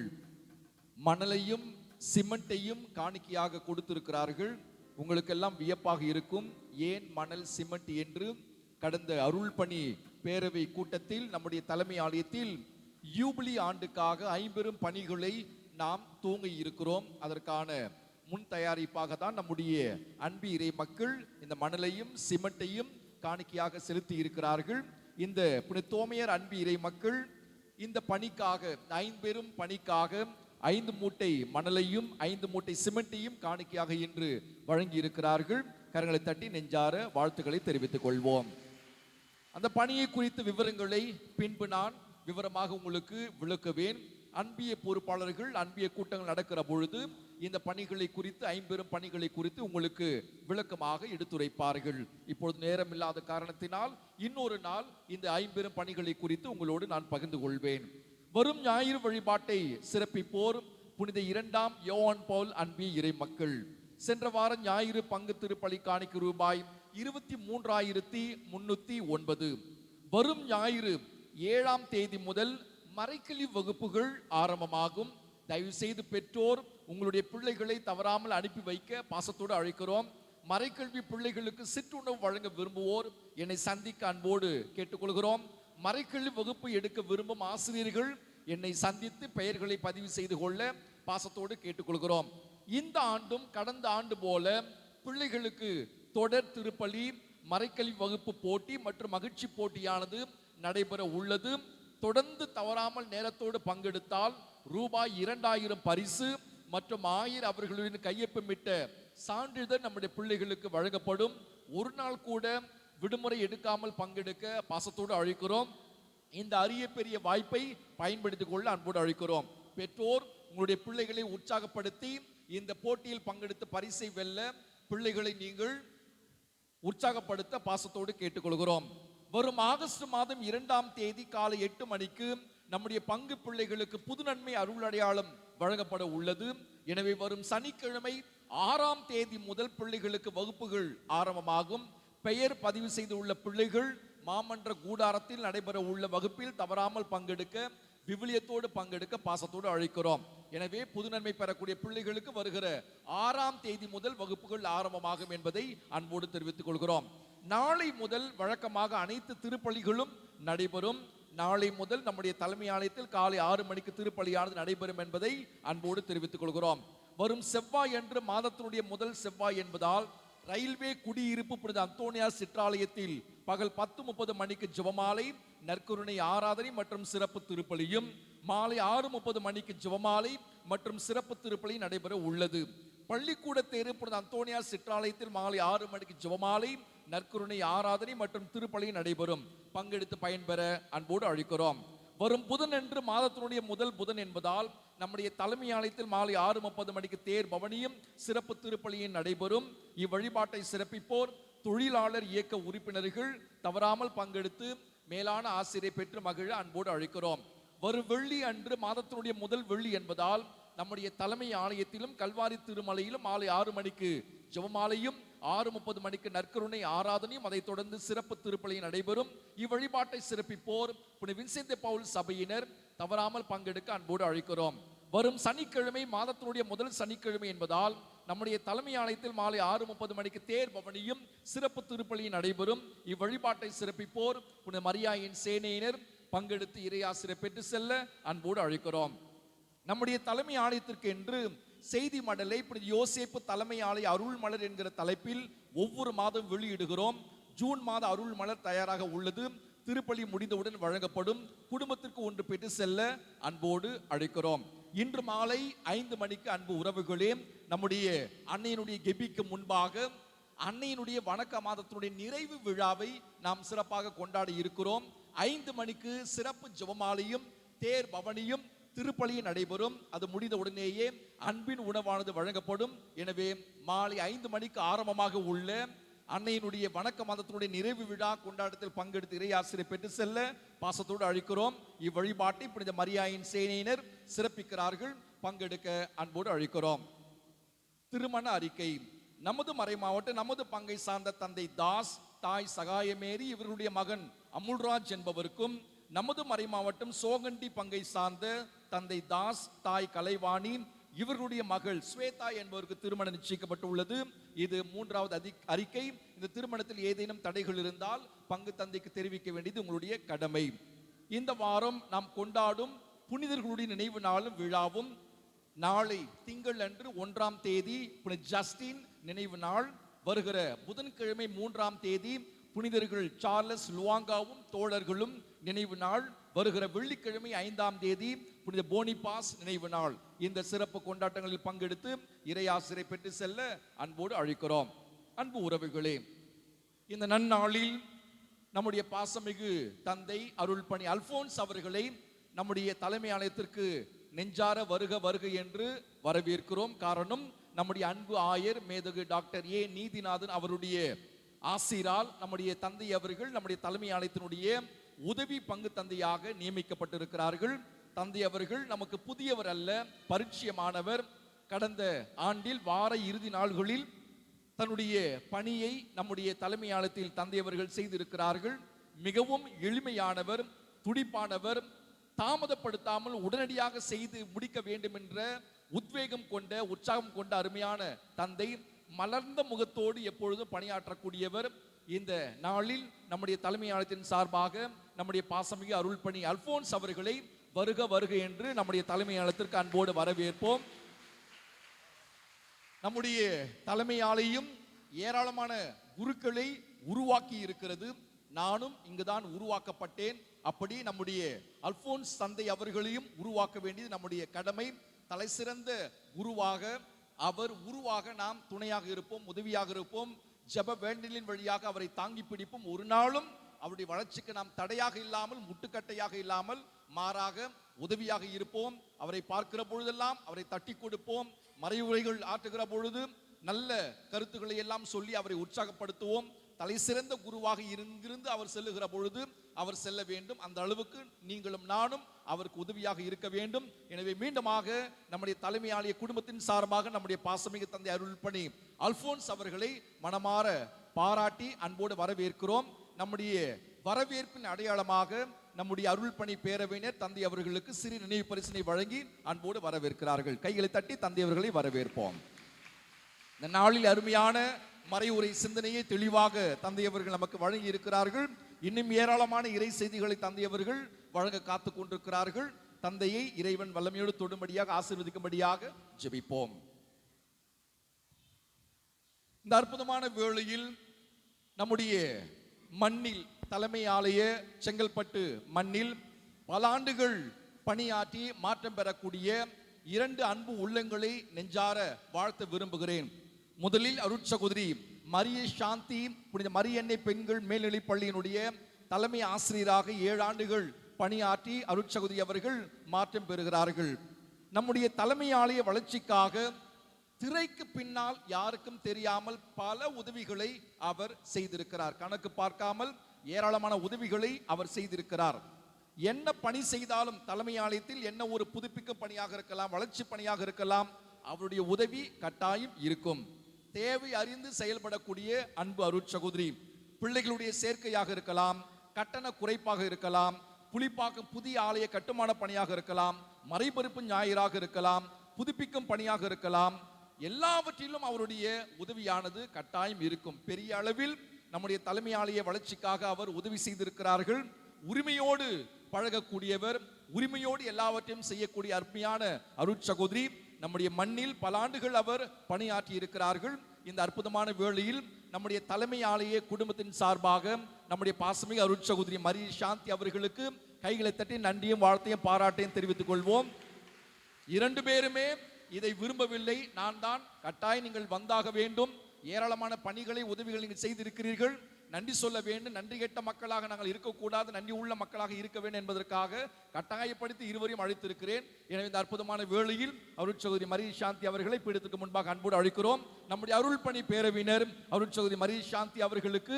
மணலையும் சிமெண்ட்டையும் காணிக்கையாக கொடுத்திருக்கிறார்கள். உங்களுக்கெல்லாம் வியப்பாக இருக்கும், ஏன் மணல் சிமெண்ட் என்று. கடந்த அருள் பணி பேரவை கூட்டத்தில் நம்முடைய தலைமை ஆலயத்தில் யூபிலி ஆண்டுக்காக 50 பணிகளை நாம் துவங்கி இருக்கிறோம். அதற்கான முன் தயாரிப்பாக தான் நம்முடைய அன்பு இறை மக்கள் இந்த மணலையும் சிமெண்ட்டையும் காணிக்கையாக செலுத்தி இருக்கிறார்கள். இந்த புனித தோமையார் அன்பு இறை மக்கள் இந்த பணிக்காக 50 பணிக்காக 5 மூட்டை மணலையும் 5 மூட்டை சிமெண்ட்டையும் காணிக்கையாக இன்று வழங்கி இருக்கிறார்கள். கரங்களை தட்டி நெஞ்சார வாழ்த்துக்களை தெரிவித்துக் கொள்வோம். அந்த பணியை குறித்த விவரங்களை பின்பு நான் விவரமாக உங்களுக்கு விளக்குவேன். அன்பிய பொறுப்பாளர்கள் அன்பிய கூட்டங்கள் நடக்கிற பொழுது இந்த பணிகளை குறித்து 50 பணிகளை குறித்து உங்களுக்கு விளக்கமாக எடுத்துரைப்பார்கள். இப்பொழுது நேரம் இல்லாத காரணத்தினால் இன்னொரு நாள் இந்த 50 பணிகளை குறித்து உங்களோடு நான் பகிர்ந்து கொள்வேன். வரும் ஞாயிறு வழிபாட்டை சிறப்பிப்போர் புனித 2ஆம் யோவான் பவுல் அன்பிய இறை மக்கள். சென்ற வாரம் ஞாயிறு பங்கு திருப்பலி காணிக்கை ரூபாய் 23,309. வரும் ஞாயிறு 7ஆம் தேதி முதல் மறைக்கல்வி வகுப்புகள் ஆரம்பமாகும். தயவு செய்து பெற்றோர் உங்களுடைய பிள்ளைகளை தவறாமல் அனுப்பி வைக்க பாசத்தோடு அழைக்கிறோம். மறைக்கல்வி பிள்ளைகளுக்கு சிற்றுணவு வழங்க விரும்புவோர் என்னை சந்திக்க அன்போடு கேட்டுக்கொள்கிறோம். மறைக்கல்வி வகுப்பு எடுக்க விரும்பும் ஆசிரியர்கள் என்னை சந்தித்து பெயர்களை பதிவு செய்து கொள்ள பாசத்தோடு கேட்டுக்கொள்கிறோம். இந்த ஆண்டும் கடந்த ஆண்டு போல பிள்ளைகளுக்கு தொடர் திருப்பலி, மறைக்கல்வி வகுப்பு போட்டி மற்றும் மகிழ்ச்சி போட்டியானது நடைபெற உள்ளது. தொடர்ந்து தவறாமல் நேரத்தோடு பங்கெடுத்தால் ரூபாய் 2000 பரிசு மற்றும் 1000 அவர்களின் கையொப்பமிட்ட சான்றிதழ் நம்முடைய பிள்ளைகளுக்கு வழங்கப்படும். ஒரு நாள் கூட விடுமுறை எடுக்காமல் பங்கெடுக்க பாசத்தோடு அழைக்கிறோம். இந்த அரிய பெரிய வாய்ப்பை பயன்படுத்திக் கொள்ள அன்போடு அழைக்கிறோம். பெற்றோர் உங்களுடைய பிள்ளைகளை உற்சாகப்படுத்தி இந்த போட்டியில் பங்கெடுத்து பரிசை வெல்ல பிள்ளைகளை நீங்கள் உற்சாகப்படுத்த பாசத்தோடு கேட்டுக்கொள்கிறோம். வரும் ஆகஸ்ட் மாதம் 2ஆம் தேதி காலை 8 மணிக்கு நம்முடைய பங்கு பிள்ளைகளுக்கு புது நன்மை அருள் அடையாளம் வழங்கப்பட உள்ளது. எனவே வரும் சனிக்கிழமை 6ஆம் தேதி முதல் பிள்ளைகளுக்கு வகுப்புகள் ஆரம்பமாகும். பெயர் பதிவு செய்துள்ள பிள்ளைகள் மாமன்ற கூடாரத்தில் நடைபெற உள்ள வகுப்பில் தவறாமல் பங்கெடுக்க, விவிலியத்தோடு பங்கெடுக்க பாசத்தோடு அழைக்கிறோம். எனவே புது நன்மை பெறக்கூடிய பிள்ளைகளுக்கு வருகிற 6ஆம் தேதி முதல் வகுப்புகள் ஆரம்பமாகும் என்பதை அன்போடு தெரிவித்துக் கொள்கிறோம். நாளை முதல் வழக்கமாக அனைத்து திருப்பலிகளும் நடைபெறும். நாளை முதல் நம்முடைய தலைமை ஆலயத்தில் காலை 6 மணிக்கு திருப்பலியானது நடைபெறும் என்பதை அன்போடு தெரிவித்துக் கொள்கிறோம். வரும் செவ்வாய் அன்று மாதத்தினுடைய முதல் செவ்வாய் என்பதால் ரயில்வே குடியிருப்பு புனித அந்தோனியார் சிற்றாலயத்தில் பகல் 10:30 மணிக்கு ஜெபமாலை, நற்கருணை ஆராதனை மற்றும் சிறப்பு திருப்பலியும், மாலை 6:30 மணிக்கு ஜெபமாலை மற்றும் சிறப்பு திருப்பலி நடைபெற உள்ளது. பள்ளிக்கூட தேரு புனித அந்தோனியார் சிற்றாலயத்தில் மாலை 6 மணிக்கு ஜெபமாலை, நற்கருணை ஆராதனை மற்றும் திருப்பலி நடைபெறும். பங்கெடுத்து பயன்பெற அன்போடு அழைக்கிறோம். வரும் புதனன்று மாதத்தினுடைய முதல் புதன் என்பதால் நம்முடைய தலைமை ஆலயத்தில் மாலை 6:30 மணிக்கு தேர் பவனியும் சிறப்பு திருப்பலியும் நடைபெறும். இவ்வழிபாட்டை சிறப்பிப்போர் தொழிலாளர் இயக்க உறுப்பினர்கள் தவறாமல் பங்கெடுத்து மேலான ஆசிரியை பெற்று மகிழ அன்போடு அழைக்கிறோம். வரும் வெள்ளி அன்று மாதத்தினுடைய முதல் வெள்ளி என்பதால் நம்முடைய தலைமை ஆலயத்திலும் கல்வாரி திருமலையிலும் மாலை 6 மணிக்கு ஜெபமாலையும் 6:30 மணிக்கு நற்கருணை ஆராதனையும் அதைத் தொடர்ந்து சிறப்பு திருப்பலியும் நடைபெறும். இவ்வழிபாட்டை சிறப்பிப்போர் புனித வின்சென்ட் பவுல் சபையினர் தவறாமல் பங்கெடுக்க அன்போடு அழைக்கிறோம். வரும் சனிக்கிழமை மாதத்தினுடைய முதல் சனிக்கிழமை என்பதால் நம்முடைய தலைமை ஆலயத்தில் மாலை 6:30 மணிக்கு தேர் பவனியும் சிறப்பு திருப்பலியும் நடைபெறும். இவ்வழிபாட்டை சிறப்பிப்போர் புனித மரியாயின் சேனையினர் பங்கெடுத்து இறையாசிரை பெற்று செல்ல அன்போடு அழைக்கிறோம். நம்முடைய தலைமை ஆலயத்திற்கு என்று செய்தி மடலை புனித யோசேப்பு தலைமை ஆலய அருள் மலர் என்கிற தலைப்பில் ஒவ்வொரு மாதம் வெளியிடுகிறோம். ஜூன் மாத அருள் மலர் தயாராக உள்ளது. திருப்பலி முடிந்தவுடன் வழங்கப்படும். குடும்பத்திற்கு ஒன்று பெற்று செல்ல அன்போடு அழைக்கிறோம். இன்று மாலை 5 மணிக்கு அன்பு உறவுகளே, நம்முடைய அன்னையினுடைய கெபிக்கு முன்பாக அன்னையினுடைய வணக்க மாதத்தினுடைய நிறைவு விழாவை நாம் சிறப்பாக கொண்டாடி இருக்கிறோம். 5 மணிக்கு சிறப்பு ஜெபமாலையும் தேர் பவனியும் திருப்பலியும் நடைபெறும். அது முடிந்த உடனேயே அன்பின் உணவானது வழங்கப்படும். எனவே மாலை 5 மணிக்கு ஆரம்பமாக உள்ள அன்னையினுடைய வணக்க மாதத்தினுடைய நிறைவு விழா கொண்டாட்டத்தில் பங்கெடுத்து இறையாசிரை பெற்று செல்ல பாசத்தோடு அழைக்கிறோம். இவ்வழிபாட்டை புனித மரியாயின் சேனையினர் சிறப்பிக்கிறார்கள். பங்கெடுக்க அன்போடு அழைக்கிறோம். திருமண அறிக்கை. நமது மறைமாவட்ட நமது பங்கை சார்ந்த தந்தை தாஸ், தாய் சகாயமேரி, இவர்களுடைய மகன் அமுல்ராஜ் என்பவருக்கும், நமது மறைமாவட்டம் சோகண்டி பங்கை சார்ந்த தந்தை தாஸ், தாய் கலைவாணி, இவர்களுடைய மகள் ஸ்வேதா என்பவருக்கு திருமணம் நிச்சயிக்கப்பட்டு உள்ளது. இது 3வது அறிக்கை. இந்த திருமணத்தில் ஏதேனும் தடைகள் இருந்தால் பங்கு தந்தைக்கு தெரிவிக்க வேண்டியது உங்களுடைய கடமை. இந்த வாரம் நாம் கொண்டாடும் புனிதர்களுடைய நினைவு நாளும் விழாவும் நாளை திங்கள் அன்று 1ஆம் தேதி புனித ஜஸ்டின் நினைவு நாள், வருகிற புதன்கிழமை 3ஆம் தேதி புனிதர்கள் சார்லஸ் லுவாங்காவும் தோழர்களும் நினைவு நாள், வருகிற வெள்ளிக்கிழமை 5ஆம் தேதி புனித போனிபாஸ் நினைவு நாள். இந்த சிறப்பு கொண்டாட்டங்களில் பங்கெடுத்து இறையாசிரை பெற்று செல்ல அன்போடு அழைக்கிறோம். அன்பு உறவுகளே, இந்த நன்னாளில் நம்முடைய பாசமிகு தந்தை அருள்பணி அல்போன்ஸ் அவர்களை நம்முடைய தலைமை ஆலயத்திற்கு நெஞ்சார வருக வருக என்று வரவேற்கிறோம். காரணம், நம்முடைய அன்பு ஆயர் மேதகு டாக்டர் ஏ நீதிநாதன் அவருடைய ஆசிரால் நம்முடைய தந்தை அவர்கள் நம்முடைய தலைமை ஆலயத்தினுடைய உதவி பங்கு தந்தையாக நியமிக்கப்பட்டிருக்கிறார்கள். தந்தை அவர்கள் நமக்கு புதியவர் அல்ல, பரிச்சயமானவர். கடந்த ஆண்டில் வார இறுதி நாள்களில் தன்னுடைய பணியை நம்முடைய தலைமை ஆலயத்தில் தந்தை அவர்கள் செய்திருக்கிறார்கள். மிகவும் எளிமையானவர், துடிப்பானவர், தாமதப்படுத்தாமல் உடனடியாக செய்து முடிக்க வேண்டும் என்ற உத்வேகம் கொண்ட உற்சாகம் கொண்ட அருமையான தந்தை, மலர்ந்த முகத்தோடு எப்பொழுதும் பணியாற்றக்கூடியவர். இந்த நாளில் நம்முடைய தலைமை ஆலயத்தின் சார்பாக நம்முடைய பாசமிகு அருள்பணி அல்போன்ஸ் அவர்களை வருக வருக என்று நம்முடைய தலைமை ஆலயத்திற்கு அன்போடு வரவேற்போம். நம்முடைய தலைமை ஆலயம் ஏராளமான குருக்களை உருவாக்கி இருக்கிறது. நானும் இங்குதான் உருவாக்கப்பட்டேன். அப்படி நம்முடைய அல்போன்ஸ் தந்தை அவர்களையும் உருவாக்க வேண்டியது நம்முடைய கடமை. தலை சிறந்த குருவாக அவர் உருவாக நாம் துணையாக இருப்போம், உதவியாக இருப்போம். ஜெப வேண்டலின் வழியாக அவரை தாங்கி பிடிப்போம். ஒரு நாளும் அவருடைய வளர்ச்சிக்கு நாம் தடையாக இல்லாமல், முட்டுக்கட்டையாக இல்லாமல், மாறாக உதவியாக இருப்போம். அவரை பார்க்கிற பொழுதெல்லாம் அவரை தட்டி கொடுப்போம். மறைவுரைகள் ஆற்றுகிற பொழுது நல்ல கருத்துக்களை எல்லாம் சொல்லி அவரை உற்சாகப்படுத்துவோம். தலை சிறந்த குருவாக இருந்து அவர் செல்லுகிற பொழுது அவர் செல்ல வேண்டும். அந்த அளவுக்கு நீங்களும் நானும் அவருக்கு உதவியாக இருக்க வேண்டும். எனவே மீண்டுமாக நம்முடைய தலைமை ஆலய குடும்பத்தின் சார்பாக நம்முடைய பாசமிகு தந்தை அருள்பணி அல்போன்ஸ் அவர்களை மனமாற பாராட்டி அன்போடு வரவேற்கிறோம். நம்முடைய வரவேற்பின் அடையாளமாக நம்முடைய அருள்பணி பேரவையினர் தந்தை அவர்களுக்கு சிறு நினைவு பரிசினை வழங்கி அன்போடு வரவேற்கிறார்கள். கைகளை தட்டி தந்தை அவர்களை வரவேற்போம். இந்த நாளில் அருமையான மறைவுரை சிந்தனையை தெளிவாக தந்தை அவர்கள் நமக்கு வழங்கி இருக்கிறார்கள். இன்னும் ஏராளமான இறை செய்திகளை தந்தை அவர்கள் வழங்க காத்து கொண்டிருக்கிறார்கள். தந்தையை இறைவன் வல்லமையோடு தொடும்படியாக ஆசீர்வதிக்கும்படியாக ஜெபிப்போம். இந்த அற்புதமான வேளையில் நம்முடைய மண்ணில், தலைமை ஆலய செங்கல்பட்டு மண்ணில் பல ஆண்டுகள் பணியாற்றி மாற்றம் பெறக்கூடிய 2 அன்பு உள்ளங்களை நெஞ்சார வாழ்த்த விரும்புகிறேன். முதலில் அருட்சகோதரி மரிய சாந்தி புனித மரியன்னை பெண்கள் மேல்நிலைப் பள்ளியினுடைய தலைமை ஆசிரியராக 7 ஆண்டுகள் பணியாற்றி அருட்சகோதரி அவர்கள் மாற்றம் பெறுகிறார்கள். நம்முடைய தலைமை ஆலய வளர்ச்சிக்காக திரைக்கு பின்னால் யாருக்கும் தெரியாமல் பல உதவிகளை அவர் செய்திருக்கிறார். கணக்கு பார்க்காமல் ஏராளமான உதவிகளை அவர் செய்திருக்கிறார். என்ன பணி செய்தாலும் தலைமை ஆலயத்தில் என்ன ஒரு புதுப்பிக்கும் பணியாக இருக்கலாம், வளர்ச்சி பணியாக இருக்கலாம், அவருடைய உதவி கட்டாயம் இருக்கும். தேவை அறிந்து செயல்படக்கூடிய அன்பு அருட்சகோதரி. பிள்ளைகளுடைய சேர்க்கையாக இருக்கலாம், கட்டண குறைப்பாக இருக்கலாம், புலிப்பாக்கம் புதிய ஆலய கட்டுமான பணியாக இருக்கலாம், மறைபொறுப்பு ஞாயிறாக இருக்கலாம், புதுப்பிக்கும் பணியாக இருக்கலாம், எல்லாவற்றிலும் அவருடைய உதவியானது கட்டாயம் இருக்கும். பெரிய அளவில் நம்முடைய தலைமை ஆலய வளர்ச்சிக்காக அவர் உதவி செய்திருக்கிறார்கள். உரிமையோடு பழகக்கூடியவர், உரிமையோடு எல்லாவற்றையும் செய்யக்கூடிய அருமையான அருட்சகோதரி நம்முடைய மண்ணில் பல ஆண்டுகள் அவர் பணியாற்றி இருக்கிறார்கள். இந்த அற்புதமான வேளையில் நம்முடைய தலைமை ஆலய குடும்பத்தின் சார்பாக நம்முடைய பாசமிகு அருட்சகோதரி மரி சாந்தி அவர்களுக்கு கைகளை தட்டி நன்றியும் வாழ்த்தையும் பாராட்டையும் தெரிவித்துக் கொள்வோம். இரண்டு பேருமே இதை விரும்பவில்லை. நான் தான் கட்டாயம் நீங்கள் வந்தாக வேண்டும், ஏராளமான பணிகளை உதவிகள் நீங்கள் செய்திருக்கிறீர்கள், நன்றி சொல்ல வேண்டும், நன்றி கேட்ட மக்களாக நாங்கள் இருக்கக்கூடாது, நன்றி உள்ள மக்களாக இருக்க வேண்டும் என்பதற்காக கட்டாயப்படுத்தி இருவரையும் அழைத்திருக்கிறேன். எனவே இந்த அற்புதமான வேளையில் அருட்சகோதரி மரி சாந்தி அவர்களை பீடத்துக்கு முன்பாக அன்போடு அழைக்கிறோம். நம்முடைய அருள் பணி பேரவினர் அருட்சகோதரி மரி சாந்தி அவர்களுக்கு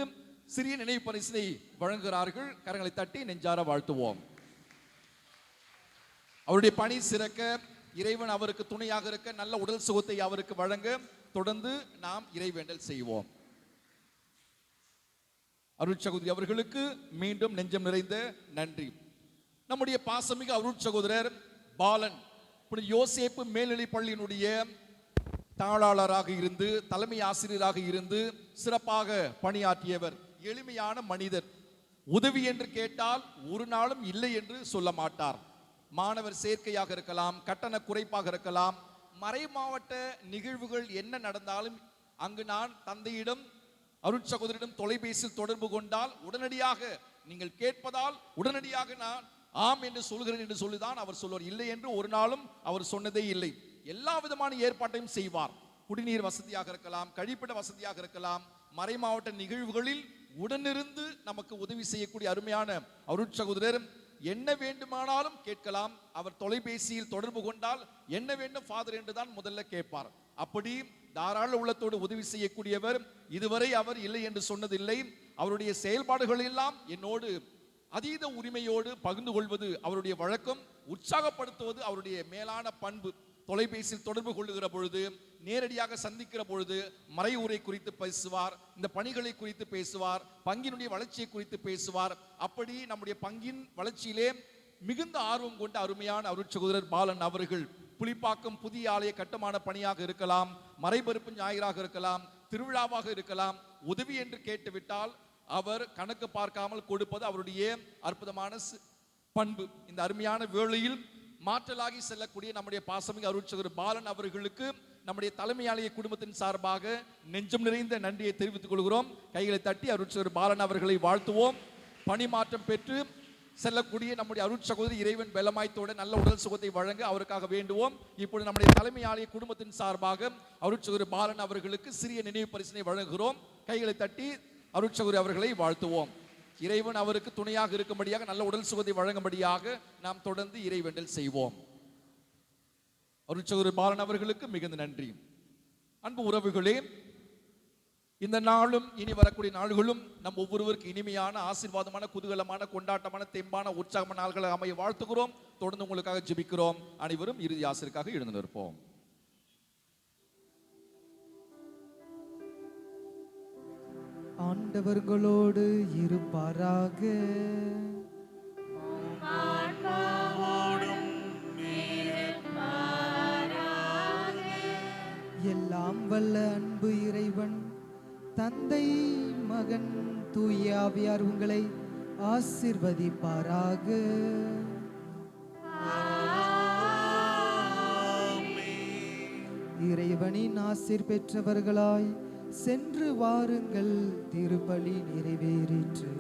சிறிய நினைவு பரிசினை வழங்குகிறார்கள். கரங்களை தட்டி நெஞ்சார வாழ்த்துவோம். அவருடைய பணி சிறக்க, இறைவன் அவருக்கு துணையாக இருக்க, நல்ல உடல் சுகத்தை அவருக்கு வழங்க தொடர்ந்து நாம் இறைவேண்டல் செய்வோம். அருட்சகோதரி அவர்களுக்கு மீண்டும் நெஞ்சம் நிறைந்த நன்றி. நம்முடைய பாசமிகு அருட்சகோதரர் பாலன் புனித யோசேப்பு மேல்நிலைப் பள்ளியினுடைய தாளாளராக இருந்து, தலைமை ஆசிரியராக இருந்து சிறப்பாக பணியாற்றியவர். எளிமையான மனிதர். உதவி என்று கேட்டால் ஒரு நாளும் இல்லை என்று சொல்ல மாட்டார். மாணவர் சேர்க்கையாக இருக்கலாம், கட்டண குறைப்பாக இருக்கலாம், மறை மாவட்ட நிகழ்வுகள் என்ன நடந்தாலும் அங்கு நான் தந்தையிடம் அருட்சகோதரிடம் தொலைபேசியில் தொடர்பு கொண்டால் உடனடியாக நீங்கள் கேட்பதால் உடனடியாக நான் ஆம் என்று சொல்கிறேன் என்று சொல்லிதான் அவர் சொல்வார். இல்லை என்று ஒரு நாளும் அவர் சொன்னதே இல்லை. எல்லா விதமான ஏற்பாட்டையும் செய்வார். குடிநீர் வசதியாக இருக்கலாம், கழிப்பிட வசதியாக இருக்கலாம், மறை மாவட்ட நிகழ்வுகளில் உடனிருந்து நமக்கு உதவி செய்யக்கூடிய அருமையான அருட்சகோதரர். என்ன வேண்டுமானாலும் கேட்கலாம். அவர் தொலைபேசியில் தொடர்பு கொண்டால் என்ன வேண்டும் ஃபாதர் என்றுதான் முதல்ல கேட்பார். அப்படி தாராள உள்ளத்தோடு உதவி செய்யக்கூடியவர். இதுவரை அவர் இல்லை என்று சொன்னதில்லை. அவருடைய செயல்பாடுகள் எல்லாம் என்னோடு அதீத உரிமையோடு பகிர்ந்து கொள்வது அவருடைய வழக்கம். உற்சாகப்படுத்துவது அவருடைய மேலான பண்பு. தொலைபேசியில் தொடர்பு கொள்ளுகிற பொழுது, நேரடியாக சந்திக்கிற பொழுது மறை உரை குறித்து பேசுவார், இந்த பணிகளை குறித்து பேசுவார், பங்கினுடைய வளர்ச்சியை குறித்து பேசுவார். அப்படி நம்முடைய பங்கின் வளர்ச்சியிலே மிகுந்த ஆர்வம் கொண்ட அருமையான அருட்சகோதரர் பாலன் அவர்கள் புலிப்பாக்கம் புதிய ஆலய கட்டுமான பணியாக இருக்கலாம், மறைபருப்பு ஞாயிறாக இருக்கலாம், திருவிழாவாக இருக்கலாம், உதவி என்று கேட்டுவிட்டால் அவர் கணக்கு பார்க்காமல் கொடுப்பது அவருடைய அற்புதமான பண்பு. இந்த அருமையான வேளையில் மாற்றலாகி செல்லக்கூடிய நம்முடைய பாசமிகு அருட்சகோதரர் பாலன் அவர்களுக்கு நம்முடைய தலைமை ஆலய குடும்பத்தின் சார்பாக நெஞ்சம் நிறைந்த நன்றியை தெரிவித்துக் கொள்கிறோம். கைகளை தட்டி அருட்சகோதரர் பாலன் அவர்களை வாழ்த்துவோம். பணி மாற்றம் பெற்று செல்லக்கூடிய நம்முடைய அருட்சகோதரி இறைவன் பலமாய்த்தோட நல்ல உடல் சுகத்தை வழங்க அவருக்காக வேண்டுவோம். இப்பொழுது நம்முடைய தலைமை ஆலய குடும்பத்தின் சார்பாக அருட்சகோதரர் பாலன் அவர்களுக்கு சிறிய நினைவு பரிசினை வழங்குகிறோம். கைகளை தட்டி அருட்சகோதரி அவர்களை வாழ்த்துவோம். இறைவன் அவருக்கு துணையாக இருக்கும்படியாக, நல்ல உடல் சுகத்தை வழங்கும்படியாக நாம் தொடர்ந்து இறைவேண்டல் செய்வோம். அருட்சகோதரர் பாலன் அவர்களுக்கு மிகுந்த நன்றி. அன்பு உறவுகளே, இந்த நாளும் இனி வரக்கூடிய நாள்களும் நம் ஒவ்வொருவருக்கு இனிமையான, ஆசீர்வாதமான, குதூகலமான, கொண்டாட்டமான, தெம்பான, உற்சாகமான நாள்களை அமைய வாழ்த்துகிறோம். தொடர்ந்து உங்களுக்காக ஜெபிக்கிறோம். அனைவரும் இறுதி ஆசிரியருக்காக எழுந்து நிற்போம். ஆண்டவர்களோடு இருப்பாராக. எல்லாம் வல்ல அன்பு இறைவன் தந்தை, மகன், தூய ஆவியார் உங்களை ஆசீர்வதிப்பாராக. இறைவனின் ஆசீர் பெற்றவர்களாய் சென்று வாருங்கள். திருப்பலி நிறைவேறிற்று.